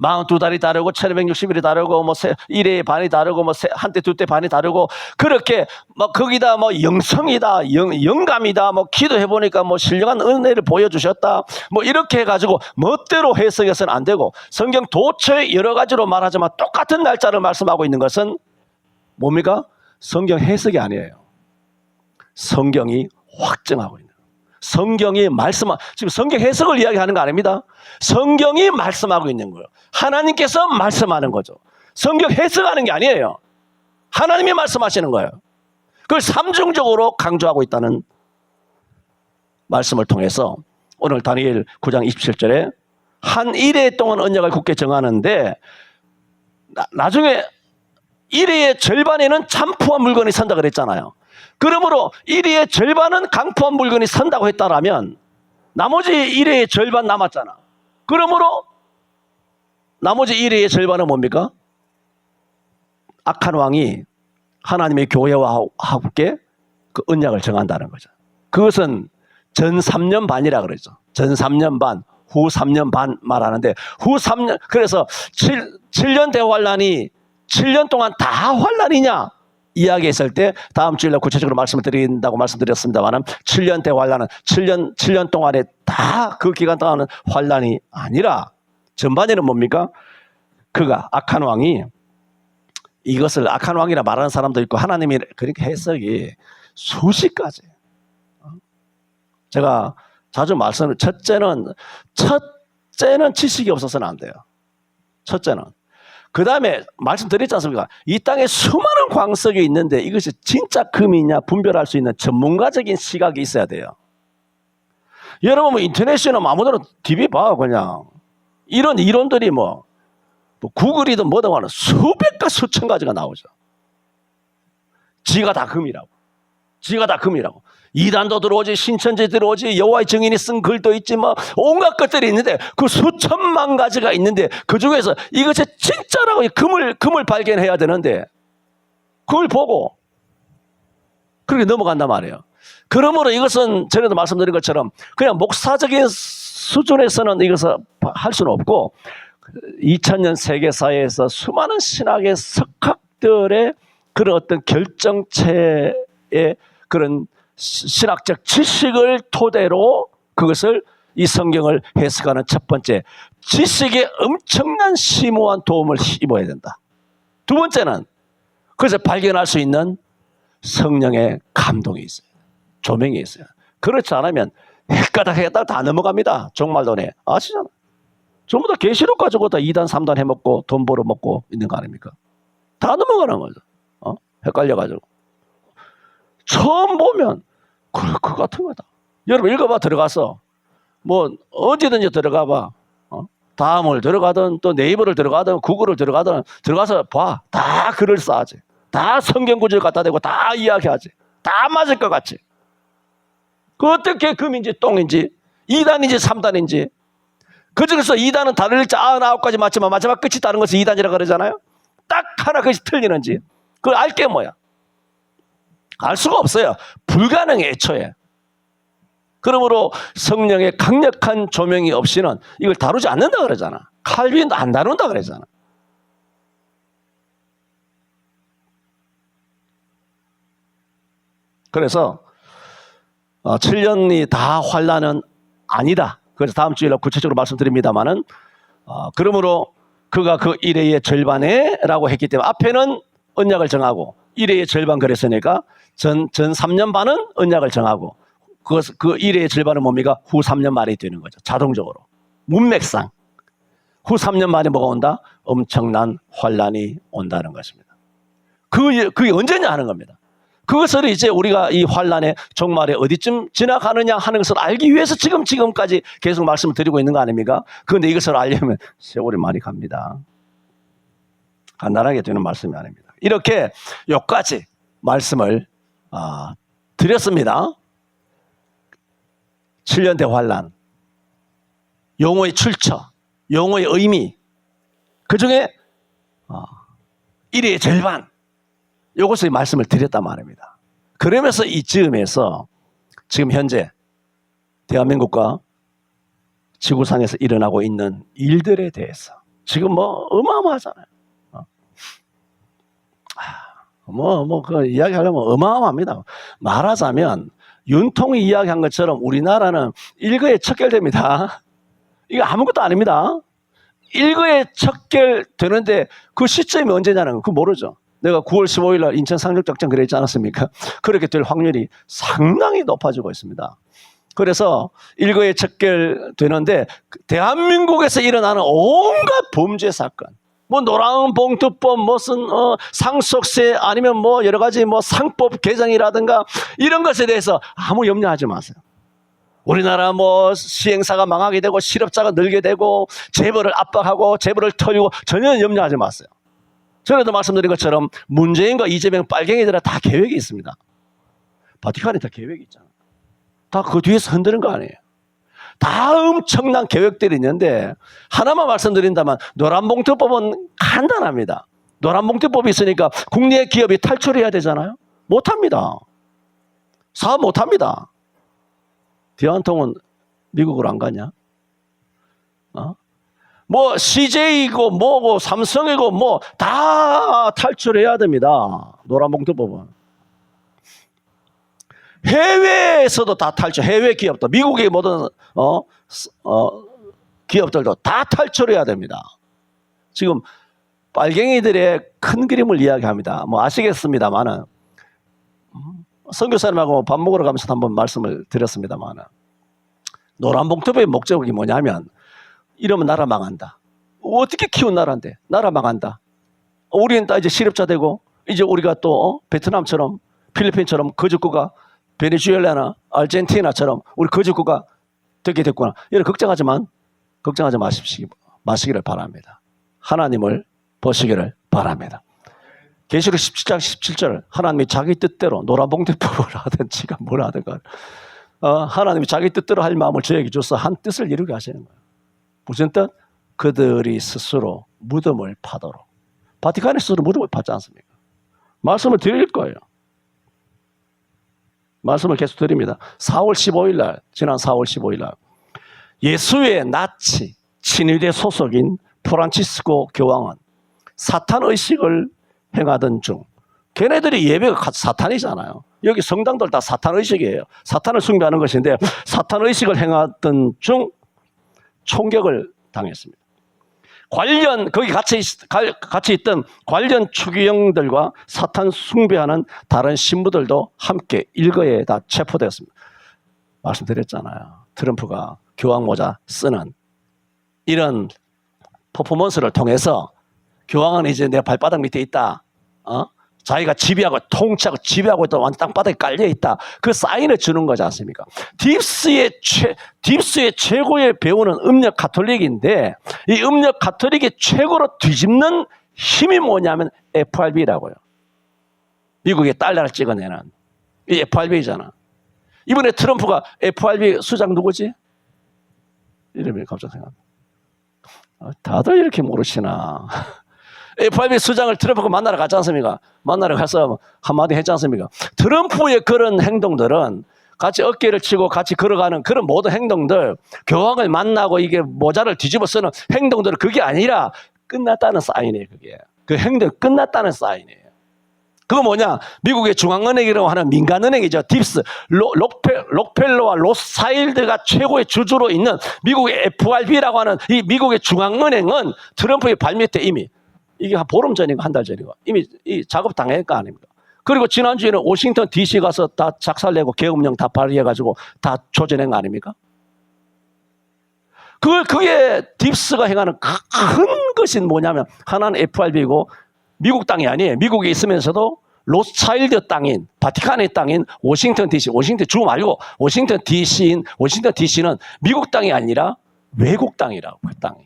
42달이 다르고 1260일이 다르고 뭐 1회의 반이 다르고 뭐 한때 두때 반이 다르고 그렇게 뭐 거기다 뭐 영성이다 영감이다 뭐 기도해 보니까 뭐 신령한 은혜를 보여주셨다 뭐 이렇게 해가지고 멋대로 해석해서는 안 되고 성경 도처에 여러 가지로 말하지만 똑같은 날짜를 말씀하고 있는 것은 뭡니까? 성경 해석이 아니에요. 성경이 확증하고 있는 성경이 지금 성경 해석을 이야기하는 거 아닙니다. 성경이 말씀하고 있는 거예요. 하나님께서 말씀하는 거죠. 성경 해석하는 게 아니에요. 하나님이 말씀하시는 거예요. 그걸 삼중적으로 강조하고 있다는 말씀을 통해서 오늘 다니엘 9장 27절에 한 1회 동안 언약을 굳게 정하는데 나중에 1회의 절반에는 참포한 물건이 선다 그랬잖아요. 그러므로 1회의 절반은 강포한 물건이 선다고 했다라면 나머지 1회의 절반 남았잖아. 그러므로 나머지 1회의 절반은 뭡니까? 악한 왕이 하나님의 교회와 함께 그 언약을 정한다는 거죠. 그것은 전 3년 반이라 그러죠. 전 3년 반, 후 3년 반 말하는데 후 3년 그래서 7년 대환란이 7년 동안 다 환란이냐? 이야기했을 때 다음 주일날 구체적으로 말씀을 드린다고 말씀드렸습니다만 7년 대환란은 7년 동안에 다 그 기간 동안은 환란이 아니라 전반에는 뭡니까? 그가 악한 왕이 이것을 악한 왕이라 말하는 사람도 있고 하나님이 그렇게 해석이 수십 가지 제가 자주 말씀을, 첫째는 지식이 없어서는 안 돼요. 첫째는. 그 다음에 말씀드렸지 않습니까? 이 땅에 수많은 광석이 있는데 이것이 진짜 금이냐 분별할 수 있는 전문가적인 시각이 있어야 돼요. 여러분 뭐 인터넷이나 아무데나 TV 봐 그냥. 이런 이론들이 뭐 구글이든 뭐든 하는 수백과 수천 가지가 나오죠. 지가 다 금이라고. 지가 다 금이라고. 이단도 들어오지, 신천지 들어오지, 여호와의 증인이 쓴 글도 있지, 뭐 온갖 것들이 있는데 그 수천만 가지가 있는데 그 중에서 이것이 진짜라고 금을 발견해야 되는데 그걸 보고 그렇게 넘어간단 말이에요. 그러므로 이것은 전에도 말씀드린 것처럼 그냥 목사적인 수준에서는 이것을 할 수는 없고 2000년 세계사회에서 수많은 신학의 석학들의 그런 어떤 결정체의 그런 신학적 지식을 토대로 그것을 이 성경을 해석하는 첫 번째 지식에 엄청난 심오한 도움을 입어야 된다. 두 번째는 그것을 발견할 수 있는 성령의 감동이 있어요. 조명이 있어요. 그렇지 않으면 헷가닥 다 넘어갑니다. 종말론에 아시잖아요. 전부 다 계시록 가지고 다 2단 3단 해먹고 돈 벌어먹고 있는 거 아닙니까? 다 넘어가는 거죠. 헷갈려가지고 처음 보면 그 같은 거다. 여러분 읽어봐. 들어가서 뭐 어디든지 들어가봐. 다음을 들어가든 또 네이버를 들어가든 구글을 들어가든 들어가서 봐. 다 글을 써야지. 다 성경 구절 갖다 대고 다 이야기하지. 다 맞을 것 같지. 그 어떻게 금인지 똥인지 2단인지 3단인지 그 중에서 2단은 다른 글자 99가지 맞지만 마지막 끝이 다른 것을 2단이라고 그러잖아요. 딱 하나 그것이 틀리는지 그걸 알 게 뭐야? 알 수가 없어요. 불가능해 애초에. 그러므로 성령의 강력한 조명이 없이는 이걸 다루지 않는다 그러잖아. 칼빈도 안 다룬다 그러잖아. 그래서 7년이 다 환난은 아니다. 그래서 다음 주에 구체적으로 말씀드립니다만은 그러므로 그가 그 일회의 절반에라고 했기 때문에 앞에는 언약을 정하고 일회의 절반 그랬으니까 전 3년 반은 언약을 정하고 그 일회의 절반은 뭡니까? 후 3년 말이 되는 거죠. 자동적으로. 문맥상. 후 3년 만에 뭐가 온다? 엄청난 환난이 온다는 것입니다. 그게 언제냐 하는 겁니다. 그것을 이제 우리가 이 환난의 종말에 어디쯤 지나가느냐 하는 것을 알기 위해서 지금까지 계속 말씀을 드리고 있는 거 아닙니까? 그런데 이것을 알려면 세월이 많이 갑니다. 간단하게 되는 말씀이 아닙니다. 이렇게 여기까지 말씀을 드렸습니다. 7년 대환난, 용어의 출처, 용어의 의미, 그 중에 1회의 절반, 이것을 말씀을 드렸단 말입니다. 그러면서 이쯤에서 지금 현재 대한민국과 지구상에서 일어나고 있는 일들에 대해서 지금 뭐 어마어마하잖아요. 그 이야기하려면 어마어마합니다. 말하자면 윤통이 이야기한 것처럼 우리나라는 일거에 척결됩니다. 이거 아무것도 아닙니다. 일거에 척결되는데 그 시점이 언제냐는 거 그거 모르죠. 내가 9월 15일 날 인천 상륙작전 그랬지 않았습니까? 그렇게 될 확률이 상당히 높아지고 있습니다. 그래서 일거에 척결되는데 대한민국에서 일어나는 온갖 범죄 사건, 뭐 노란봉투법, 무슨 상속세 아니면 뭐 여러 가지 뭐 상법 개정이라든가 이런 것에 대해서 아무 염려하지 마세요. 우리나라 뭐 시행사가 망하게 되고 실업자가 늘게 되고 재벌을 압박하고 재벌을 털고 전혀 염려하지 마세요. 전에도 말씀드린 것처럼 문재인과 이재명 빨갱이들은 다 계획이 있습니다. 바티칸에 다 계획이 있잖아. 다 그 뒤에서 흔드는 거 아니에요. 다 엄청난 계획들이 있는데 하나만 말씀드린다면 노란봉투법은 간단합니다. 노란봉투법이 있으니까 국내 기업이 탈출해야 되잖아요. 못합니다. 사업 못합니다. 대한통운 미국으로 안 가냐? 뭐 CJ이고 뭐고 삼성이고 뭐 다 탈출해야 됩니다. 노란봉투법은. 해외에서도 다 탈출, 해외 기업도 미국의 모든 기업들도 다 탈출해야 됩니다. 지금 빨갱이들의 큰 그림을 이야기합니다. 뭐 아시겠습니다만은 선교사님하고 밥 먹으러 가면서 한번 말씀을 드렸습니다만은 노란봉투법의 목적이 뭐냐면 이러면 나라 망한다. 어떻게 키운 나라인데 나라 망한다. 우리는 다 이제 실업자 되고 이제 우리가 또 베트남처럼 필리핀처럼 거주국가 베네수엘라나 아르헨티나처럼 우리 거주국가 되게 됐구나. 이런 걱정하지 마시기를 바랍니다. 하나님을 보시기를 바랍니다. 계시록 17장 17절 하나님이 자기 뜻대로 노란봉투법을 하든 지가 뭘 하든가 하나님이 자기 뜻대로 할 마음을 저에게 줘서 한 뜻을 이루게 하시는 거예요. 무슨 뜻? 그들이 스스로 무덤을 파도록. 바티칸이 스스로 무덤을 파지 않습니까? 말씀을 드릴 거예요. 말씀을 계속 드립니다. 4월 15일 날, 지난 4월 15일 날 예수의 나치 친위대 소속인 프란치스코 교황은 사탄 의식을 행하던 중, 걔네들이 예배가 사탄이잖아요. 여기 성당들 다 사탄 의식이에요. 사탄을 숭배하는 것인데 사탄 의식을 행하던 중 총격을 당했습니다. 거기 같이 있던 관련 추기경들과 사탄 숭배하는 다른 신부들도 함께 일거에 다 체포되었습니다. 말씀드렸잖아요. 트럼프가 교황 모자 쓰는 이런 퍼포먼스를 통해서 교황은 이제 내 발바닥 밑에 있다. 자기가 지배하고 통치하고 지배하고 있다. 완전 땅바닥에 깔려 있다. 그 사인을 주는 거지 않습니까? 딥스의 최고의 배우는 음력 가톨릭인데 이 음력 가톨릭의 최고로 뒤집는 힘이 뭐냐면 FRB라고요. 미국의 달러를 찍어내는 이 FRB잖아. 이번에 트럼프가 FRB 수장 누구지? 이름이 갑자기 생각나. 다들 이렇게 모르시나. FRB 수장을 트럼프가 만나러 갔지 않습니까? 만나러 가서 한마디 했지 않습니까? 트럼프의 그런 행동들은 같이 어깨를 치고 같이 걸어가는 그런 모든 행동들, 교황을 만나고 이게 모자를 뒤집어 쓰는 행동들은 그게 아니라 끝났다는 사인이에요. 그게. 그 행동이 끝났다는 사인이에요. 그거 뭐냐? 미국의 중앙은행이라고 하는 민간은행이죠. 딥스, 록펠러와 로스차일드가 최고의 주주로 있는 미국의 FRB라고 하는 이 미국의 중앙은행은 트럼프의 발밑에 이미 이게 한 보름 전인가 한 달 전인가 이미 이 작업 당할 거 아닙니까? 그리고 지난주에는 워싱턴 DC 가서 다 작살내고 계엄령 다 발의해가지고 다 조져낸 거 아닙니까? 그게 딥스가 행하는 큰 것이 뭐냐면 하나는 FRB고 미국 땅이 아니에요. 미국에 있으면서도 로스차일드 땅인 바티칸의 땅인 워싱턴 DC, 워싱턴 주 말고 워싱턴 DC는 미국 땅이 아니라 외국 땅이라고. 그 땅이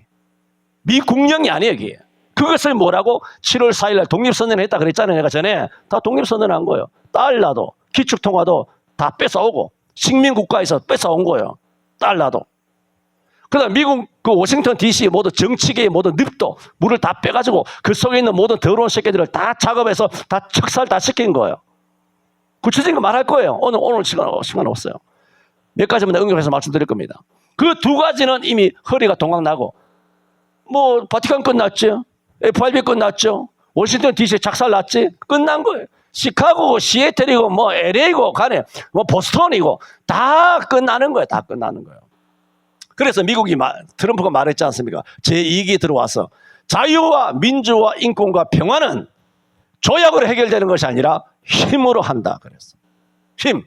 미국령이 아니에요. 이게. 그것을 뭐라고 7월 4일 날 독립선언을 했다 그랬잖아요. 내가 전에 다 독립선언을 한 거예요. 달러도 기축통화도 다 뺏어오고 식민국가에서 뺏어온 거예요. 달러도. 그다음 미국 그 워싱턴 DC 모든 정치계의 모든 늪도 물을 다 빼가지고 그 속에 있는 모든 더러운 새끼들을 다 작업해서 다 척살 다 시킨 거예요. 구체적인 거 말할 거예요. 오늘 시간 없어요. 몇 가지만 응용해서 말씀드릴 겁니다. 그 두 가지는 이미 허리가 동강나고 뭐 바티칸 끝났죠. FRB 끝났죠. 워싱턴 DC 작살 났지. 끝난 거예요. 시카고고 시애틀이고 뭐 LA고 간에 뭐 보스턴이고 다 끝나는 거예요. 다 끝나는 거예요. 그래서 미국이 트럼프가 말했지 않습니까? 제2기 들어와서 자유와 민주와 인권과 평화는 조약으로 해결되는 것이 아니라 힘으로 한다 그랬어. 힘.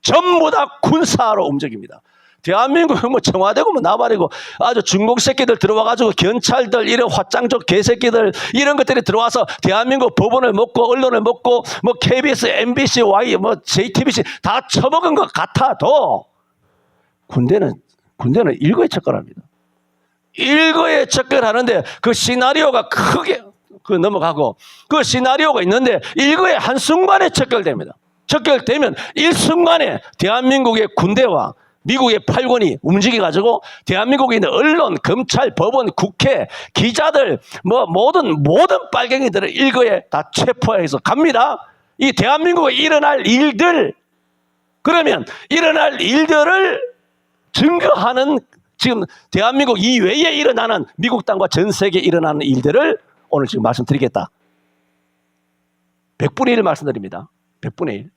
전부 다 군사로 움직입니다. 대한민국은 뭐 청와대고 뭐 나발이고 아주 중국 새끼들 들어와가지고 경찰들 이런 화짱족 개새끼들 이런 것들이 들어와서 대한민국 법원을 먹고 언론을 먹고 뭐 KBS, MBC, Y, 뭐 JTBC 다 처먹은 것 같아도 군대는 일거에 척결합니다. 일거에 척결하는데 그 시나리오가 크게 넘어가고 그 시나리오가 있는데 일거에 한순간에 척결됩니다. 척결되면 일순간에 대한민국의 군대와 미국의 팔권이 움직여가지고 대한민국에 있는 언론, 검찰, 법원, 국회, 기자들 뭐 모든 빨갱이들을 일거에 다 체포해서 갑니다. 이 대한민국에 일어날 일들 그러면 일어날 일들을 증거하는 지금 대한민국 이외에 일어나는 미국 땅과 전 세계에 일어나는 일들을 오늘 지금 말씀드리겠다. 100분의 1 말씀드립니다. 100분의 1.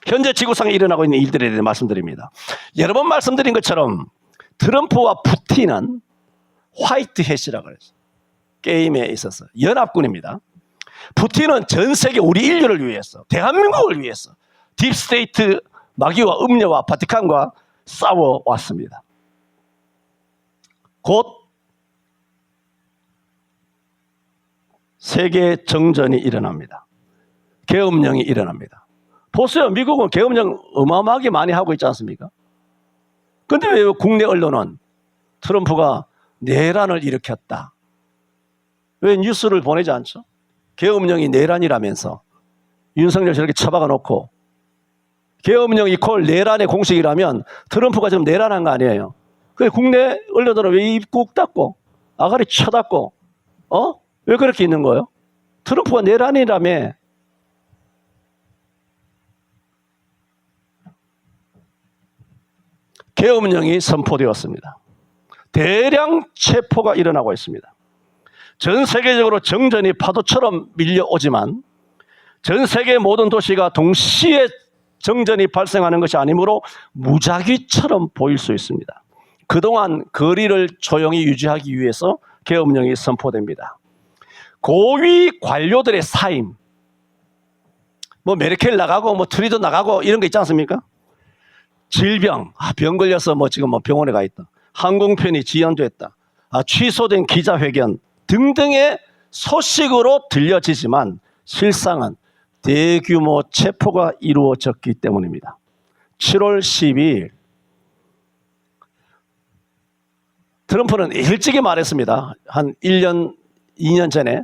현재 지구상에 일어나고 있는 일들에 대해 말씀드립니다. 여러 번 말씀드린 것처럼 트럼프와 푸틴은 화이트 햇이라고 그랬어요. 게임에 있어서 연합군입니다. 푸틴은 전 세계 우리 인류를 위해서 대한민국을 위해서 딥스테이트 마귀와 음녀와 바티칸과 싸워왔습니다. 곧 세계 정전이 일어납니다. 계엄령이 일어납니다. 보세요. 미국은 계엄령 어마어마하게 많이 하고 있지 않습니까? 그런데 왜 국내 언론은 트럼프가 내란을 일으켰다, 왜 뉴스를 보내지 않죠? 계엄령이 내란이라면서 윤석열 저렇게 처박아 놓고, 계엄령 이퀄 내란의 공식이라면 트럼프가 지금 내란한 거 아니에요? 그 국내 언론들은 왜 입국 닫고 아가리 쳐닫고 왜 그렇게 있는 거예요? 트럼프가 내란이라며. 계엄령이 선포되었습니다. 대량 체포가 일어나고 있습니다. 전 세계적으로 정전이 파도처럼 밀려오지만 전 세계 모든 도시가 동시에 정전이 발생하는 것이 아니므로 무작위처럼 보일 수 있습니다. 그동안 거리를 조용히 유지하기 위해서 계엄령이 선포됩니다. 고위 관료들의 사임, 메르켈 나가고 트리도 나가고 이런 거 있지 않습니까? 질병, 병 걸려서 지금 병원에 가 있다, 항공편이 지연됐다, 취소된 기자회견 등등의 소식으로 들려지지만 실상은 대규모 체포가 이루어졌기 때문입니다. 7월 12일 트럼프는 일찍이 말했습니다. 한 1년, 2년 전에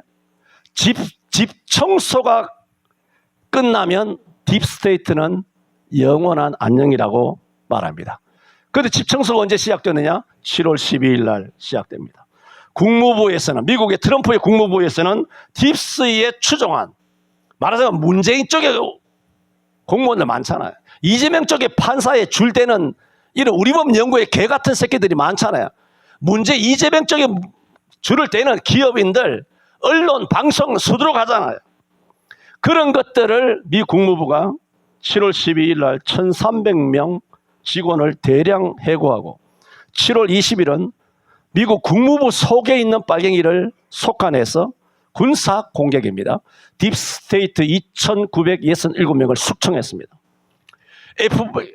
집 청소가 끝나면 딥스테이트는 영원한 안녕이라고 말합니다. 그런데 집 청소가 언제 시작되느냐? 7월 12일 날 시작됩니다. 국무부에서는, 미국의 트럼프의 국무부에서는 딥스에 추정한, 말하자면 문재인 쪽에 공무원들 많잖아요. 이재명 쪽에 판사에 줄대는 이런 우리법 연구의 개 같은 새끼들이 많잖아요. 이재명 쪽에 줄을 대는 기업인들, 언론, 방송 수두룩 하잖아요. 그런 것들을 미 국무부가 7월 12일 날 1,300명 직원을 대량 해고하고 7월 20일은 미국 국무부 속에 있는 빨갱이를 속아내서 군사 공격입니다. 딥스테이트 2,967명을 숙청했습니다. FBI,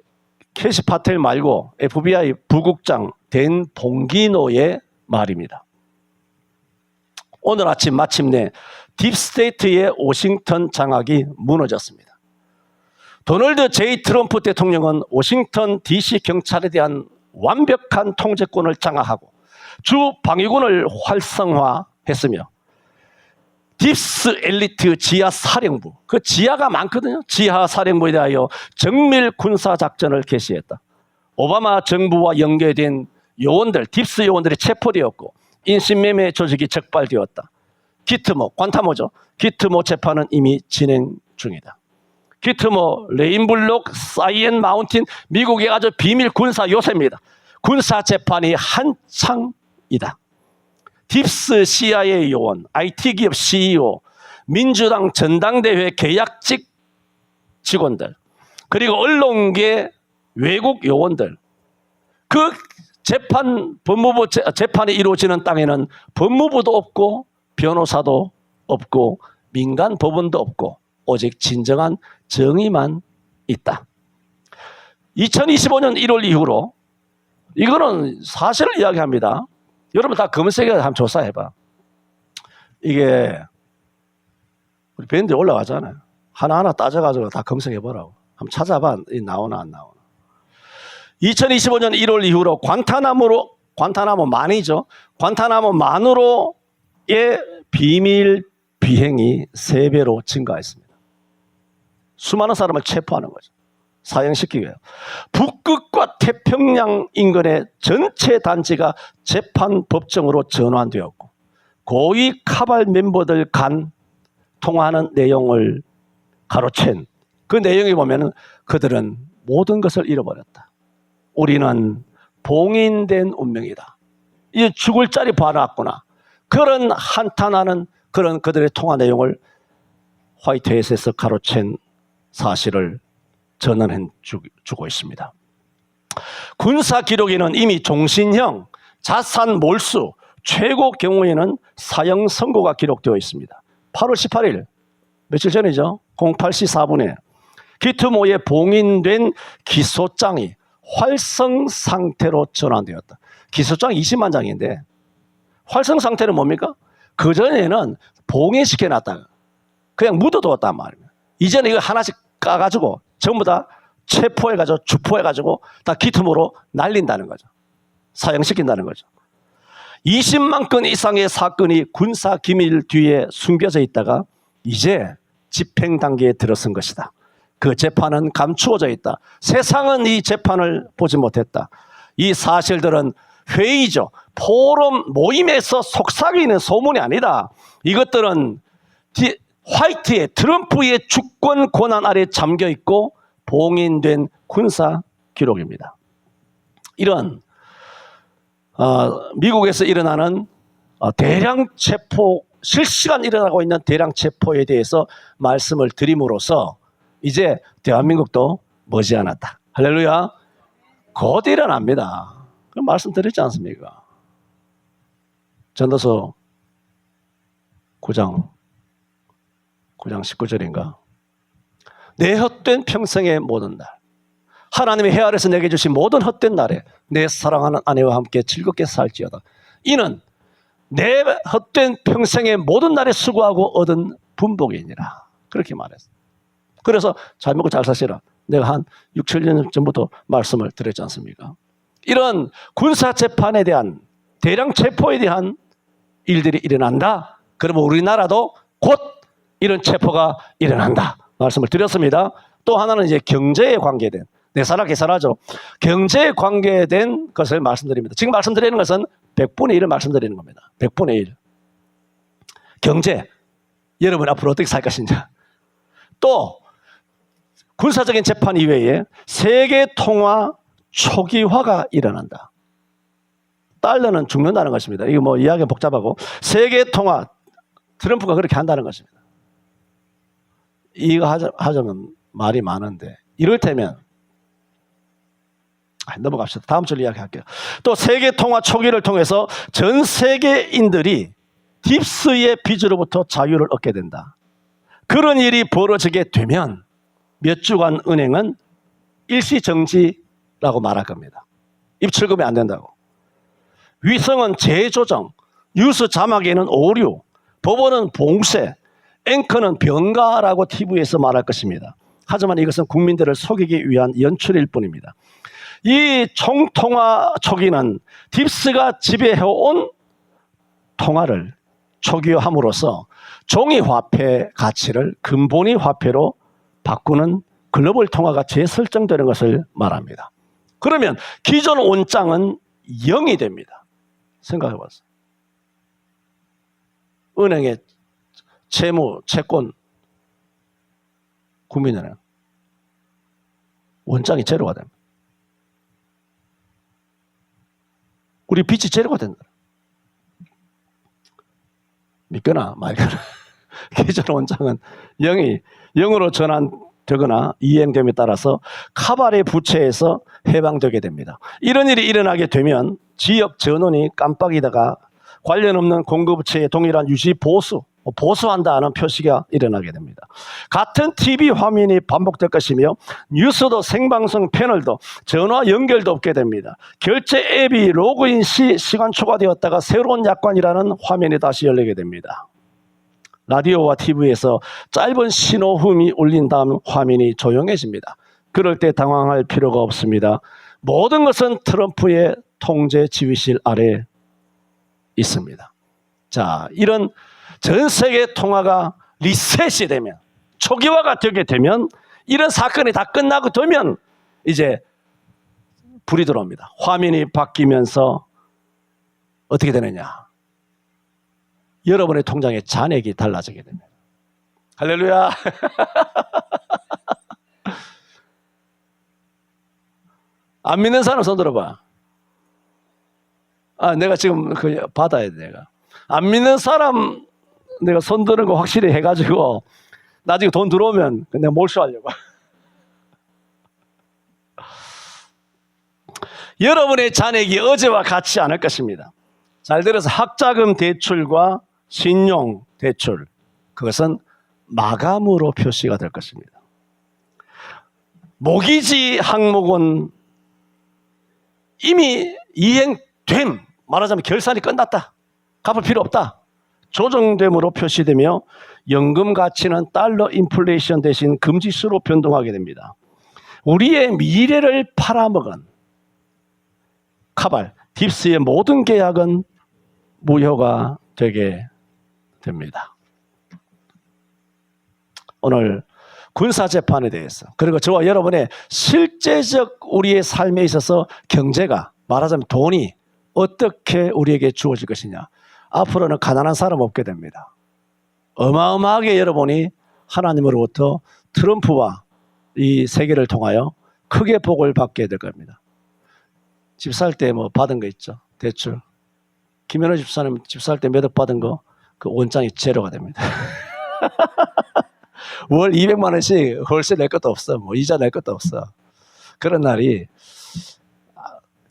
캐시 파텔 말고 FBI 부국장 댄 봉기노의 말입니다. 오늘 아침 마침내 딥스테이트의 워싱턴 장악이 무너졌습니다. 도널드 J. 트럼프 대통령은 워싱턴 DC 경찰에 대한 완벽한 통제권을 장악하고 주 방위군을 활성화했으며 딥스 엘리트 지하 사령부, 그 지하가 많거든요. 지하 사령부에 대하여 정밀 군사 작전을 개시했다. 오바마 정부와 연계된 요원들, 딥스 요원들이 체포되었고 인신매매 조직이 적발되었다. 기트모, 관타모죠. 기트모 재판은 이미 진행 중이다. 기트모, 레인블록, 사이엔 마운틴, 미국의 아주 비밀 군사 요새입니다. 군사 재판이 한창이다. 딥스 CIA 요원, IT 기업 CEO, 민주당 전당대회 계약직 직원들, 그리고 언론계 외국 요원들, 그 법무부 재판이 이루어지는 땅에는 법무부도 없고 변호사도 없고 민간 법원도 없고 오직 진정한 정의만 있다. 2025년 1월 이후로, 이거는 사실을 이야기합니다. 여러분 다 검색해 한번 조사해봐. 이게 우리 밴드에 올라가잖아요. 하나하나 따져가지고 다 검색해보라고. 한번 찾아봐. 나오나 안 나오나. 2025년 1월 이후로 관타나모만이죠. 관타나모만으로의 비밀 비행이 3배로 증가했습니다. 수많은 사람을 체포하는 거죠. 사형시키기 위해. 북극과 태평양 인근의 전체 단지가 재판 법정으로 전환되었고 고위 카발 멤버들 간 통화하는 내용을 가로챈 그 내용에 보면 그들은 모든 것을 잃어버렸다. 우리는 봉인된 운명이다. 이제 죽을 자리 봐놨구나. 그런 한탄하는 그런 그들의 통화 내용을 화이트헤이스에서 가로챈 사실을 전환해 주고 있습니다. 군사 기록에는 이미 종신형, 자산 몰수, 최고 경우에는 사형 선고가 기록되어 있습니다. 8월 18일, 며칠 전이죠. 08시 4분에 기트모에 봉인된 기소장이 활성 상태로 전환되었다. 기소장 20만 장인데 활성 상태는 뭡니까? 그전에는 봉해시켜놨다가 그냥 묻어두었단 말입니다. 이제는 이거 하나씩 까가지고 전부 다 체포해가지고 주포해가지고 다 기틈으로 날린다는 거죠. 사형시킨다는 거죠. 20만 건 이상의 사건이 군사 기밀 뒤에 숨겨져 있다가 이제 집행 단계에 들어선 것이다. 그 재판은 감추어져 있다. 세상은 이 재판을 보지 못했다. 이 사실들은 회의죠. 포럼 모임에서 속삭이는 소문이 아니다. 이것들은 화이트의 트럼프의 주권 권한 아래 잠겨 있고 봉인된 군사 기록입니다. 이런 미국에서 일어나는 대량 체포, 실시간 일어나고 있는 대량 체포에 대해서 말씀을 드림으로써 이제 대한민국도 머지않았다. 할렐루야. 곧 일어납니다. 그 말씀드렸지 않습니까? 전도서 9장 19절인가? 내 헛된 평생의 모든 날, 하나님의 해 아래서 내게 주신 모든 헛된 날에 내 사랑하는 아내와 함께 즐겁게 살지어다. 이는 내 헛된 평생의 모든 날에 수고하고 얻은 분복이니라. 그렇게 말했어요. 그래서 잘 먹고 잘 사시라. 내가 한 6, 7년 전부터 말씀을 드렸지 않습니까? 이런 군사재판에 대한 대량 체포에 대한 일들이 일어난다. 그러면 우리나라도 곧 이런 체포가 일어난다. 말씀을 드렸습니다. 또 하나는 이제 경제에 관계된, 내사라 계산하죠. 경제에 관계된 것을 말씀드립니다. 지금 말씀드리는 것은 100분의 1을 말씀드리는 겁니다. 100분의 1. 경제. 여러분 앞으로 어떻게 살 것이냐. 또 군사적인 재판 이외에 세계 통화 초기화가 일어난다. 달러는 죽는다는 것입니다. 이거 뭐 이야기가 복잡하고 세계 통화 트럼프가 그렇게 한다는 것입니다. 이거 하자면 말이 많은데 이를테면 넘어갑시다. 다음 절 이야기할게요. 또 세계 통화 초기를 통해서 전 세계인들이 딥스의 빚으로부터 자유를 얻게 된다. 그런 일이 벌어지게 되면 몇 주간 은행은 일시정지라고 말할 겁니다. 입출금이 안 된다고. 위성은 재조정, 뉴스 자막에는 오류, 법원은 봉쇄, 앵커는 병가라고 TV에서 말할 것입니다. 하지만 이것은 국민들을 속이기 위한 연출일 뿐입니다. 이 총통화 초기는 딥스가 지배해온 통화를 초기화함으로써 종이화폐 가치를 근본위 화폐로 바꾸는 글로벌 통화가 재설정되는 것을 말합니다. 그러면 기존 원장은 0이 됩니다. 생각해봤어요. 은행의 채무, 채권, 국민은행 원장이 제로가 됩니다. 우리 빚이 제로가 된다. 믿거나 말거나 기존 원장은 0으로 전환되거나 이행됨에 따라서 카바레 부채에서 해방되게 됩니다. 이런 일이 일어나게 되면 지역 전원이 깜빡이다가 관련 없는 공급부채의 동일한 유지 보수한다는 표시가 일어나게 됩니다. 같은 TV 화면이 반복될 것이며 뉴스도 생방송 패널도 전화 연결도 없게 됩니다. 결제 앱이 로그인 시 시간 초과되었다가 새로운 약관이라는 화면이 다시 열리게 됩니다. 라디오와 TV에서 짧은 신호음이 울린 다음 화면이 조용해집니다. 그럴 때 당황할 필요가 없습니다. 모든 것은 트럼프의 통제 지휘실 아래 있습니다. 자, 이런 전 세계 통화가 리셋이 되면, 초기화가 되게 되면, 이런 사건이 다 끝나고 되면 이제 불이 들어옵니다. 화면이 바뀌면서 어떻게 되느냐? 여러분의 통장의 잔액이 달라지게 됩니다. 할렐루야. 안 믿는 사람 손 들어봐. 내가 지금 받아야 돼. 내가 안 믿는 사람 내가 손 드는 거 확실히 해가지고 나중에 돈 들어오면 내가 몰수하려고. 여러분의 잔액이 어제와 같지 않을 것입니다. 잘 들어서 학자금 대출과 신용 대출, 그것은 마감으로 표시가 될 것입니다. 모기지 항목은 이미 이행됨, 말하자면 결산이 끝났다, 갚을 필요 없다, 조정됨으로 표시되며 연금 가치는 달러 인플레이션 대신 금지수로 변동하게 됩니다. 우리의 미래를 팔아먹은 카발, 딥스의 모든 계약은 무효가 되게 됩니다. 오늘 군사재판에 대해서, 그리고 저와 여러분의 실제적 우리의 삶에 있어서 경제가, 말하자면 돈이 어떻게 우리에게 주어질 것이냐. 앞으로는 가난한 사람 없게 됩니다. 어마어마하게 여러분이 하나님으로부터 트럼프와 이 세계를 통하여 크게 복을 받게 될 겁니다. 집 살 때 뭐 받은 거 있죠, 대출. 김현우 집사님 집 살 때 몇 억 받은 거, 그 원장이 제로가 됩니다. 월 200만 원씩 월세 낼 것도 없어, 뭐 이자 낼 것도 없어. 그런 날이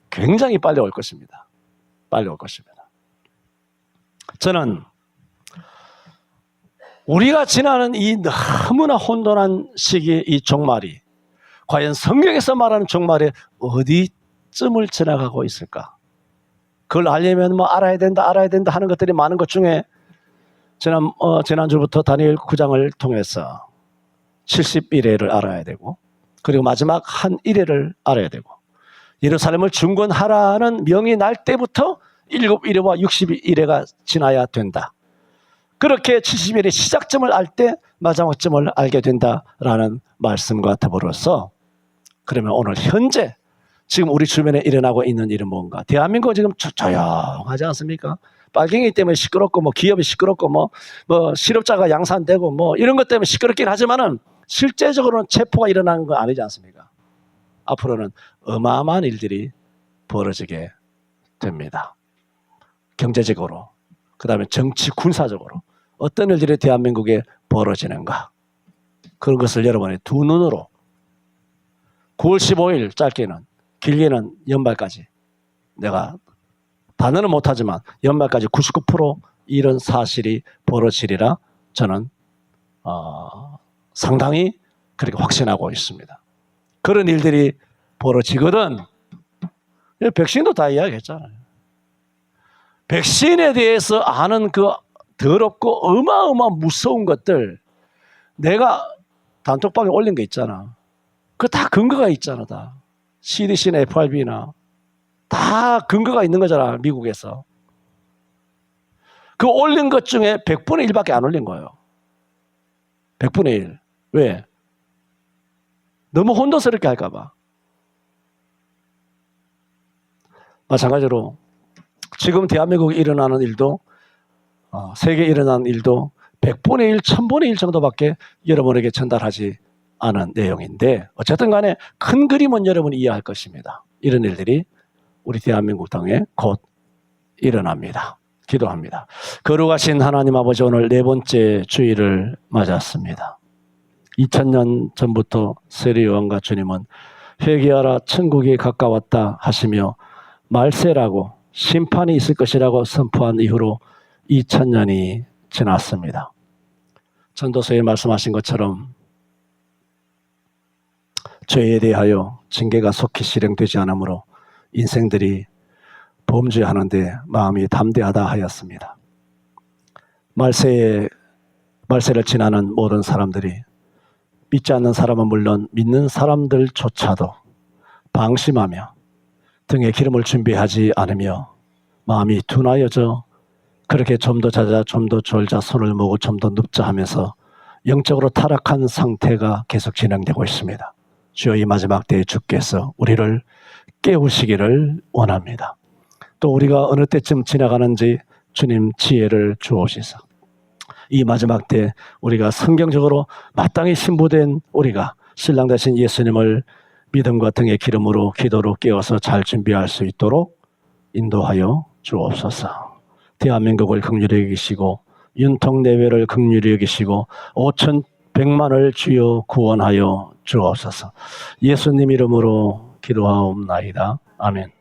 굉장히 빨리 올 것입니다. 빨리 올 것입니다. 저는 우리가 지나는 이 너무나 혼돈한 시기, 이 종말이 과연 성경에서 말하는 종말이 어디쯤을 지나가고 있을까? 그걸 알려면 뭐 알아야 된다 하는 것들이 많은 것 중에 지난주부터 다니엘 9장을 통해서 70일회를 알아야 되고, 그리고 마지막 한 일회를 알아야 되고, 예루살렘을 중건하라는 명이 날 때부터 7일회와 60일회가 지나야 된다. 그렇게 70일의 시작점을 알 때 마지막점을 알게 된다라는 말씀과 더불어서, 그러면 오늘 현재 지금 우리 주변에 일어나고 있는 일은 뭔가? 대한민국은 지금 조용하지 않습니까? 빨갱이 때문에 시끄럽고, 뭐 기업이 시끄럽고, 뭐 실업자가 양산되고, 뭐 이런 것 때문에 시끄럽긴 하지만은 실제적으로는 체포가 일어나는 건 아니지 않습니까? 앞으로는 어마어마한 일들이 벌어지게 됩니다. 경제적으로, 그 다음에 정치 군사적으로 어떤 일들이 대한민국에 벌어지는가, 그런 것을 여러분의 두 눈으로 9월 15일 짧게는, 길게는 연말까지, 내가 단어는 못하지만 연말까지 99% 이런 사실이 벌어지리라 저는 상당히 그렇게 확신하고 있습니다. 그런 일들이 벌어지거든. 백신도 다 이야기했잖아요. 백신에 대해서 아는 그 더럽고 어마어마한 무서운 것들, 내가 단톡방에 올린 거 있잖아. 그 다 근거가 있잖아. 다 CDC나 FRB나 다 근거가 있는 거잖아, 미국에서. 그 올린 것 중에 100분의 1밖에 안 올린 거예요. 100분의 1. 왜? 너무 혼돈스럽게 할까 봐. 마찬가지로 지금 대한민국에 일어나는 일도, 세계에 일어나는 일도 100분의 1, 1000분의 1 정도밖에 여러분에게 전달하지 않은 내용인데, 어쨌든 간에 큰 그림은 여러분이 이해할 것입니다. 이런 일들이 우리 대한민국 땅에 곧 일어납니다. 기도합니다. 거룩하신 하나님 아버지, 오늘 네 번째 주일을 맞았습니다. 2000년 전부터 세례요한과 주님은 회개하라 천국이 가까웠다 하시며 말세라고, 심판이 있을 것이라고 선포한 이후로 2000년이 지났습니다. 전도서에 말씀하신 것처럼 죄에 대하여 징계가 속히 실행되지 않으므로 인생들이 범죄하는데 마음이 담대하다 하였습니다. 말세를 지나는 모든 사람들이, 믿지 않는 사람은 물론 믿는 사람들조차도 방심하며 등에 기름을 준비하지 않으며 마음이 둔하여져 그렇게 좀 더 자자, 좀 더 졸자, 손을 모으고 좀 더 눕자 하면서 영적으로 타락한 상태가 계속 진행되고 있습니다. 주여, 이 마지막 때에 주께서 우리를 깨우시기를 원합니다. 또 우리가 어느 때쯤 지나가는지 주님 지혜를 주옵소서. 이 마지막 때 우리가 성경적으로 마땅히 신부된 우리가 신랑 되신 예수님을 믿음과 등의 기름으로, 기도로 깨워서 잘 준비할 수 있도록 인도하여 주옵소서. 대한민국을 긍휼히 여기시고 윤통 내외를 긍휼히 여기시고 5,100만을 주여 구원하여 주옵소서. 예수님 이름으로 기도하옵나이다. 아멘.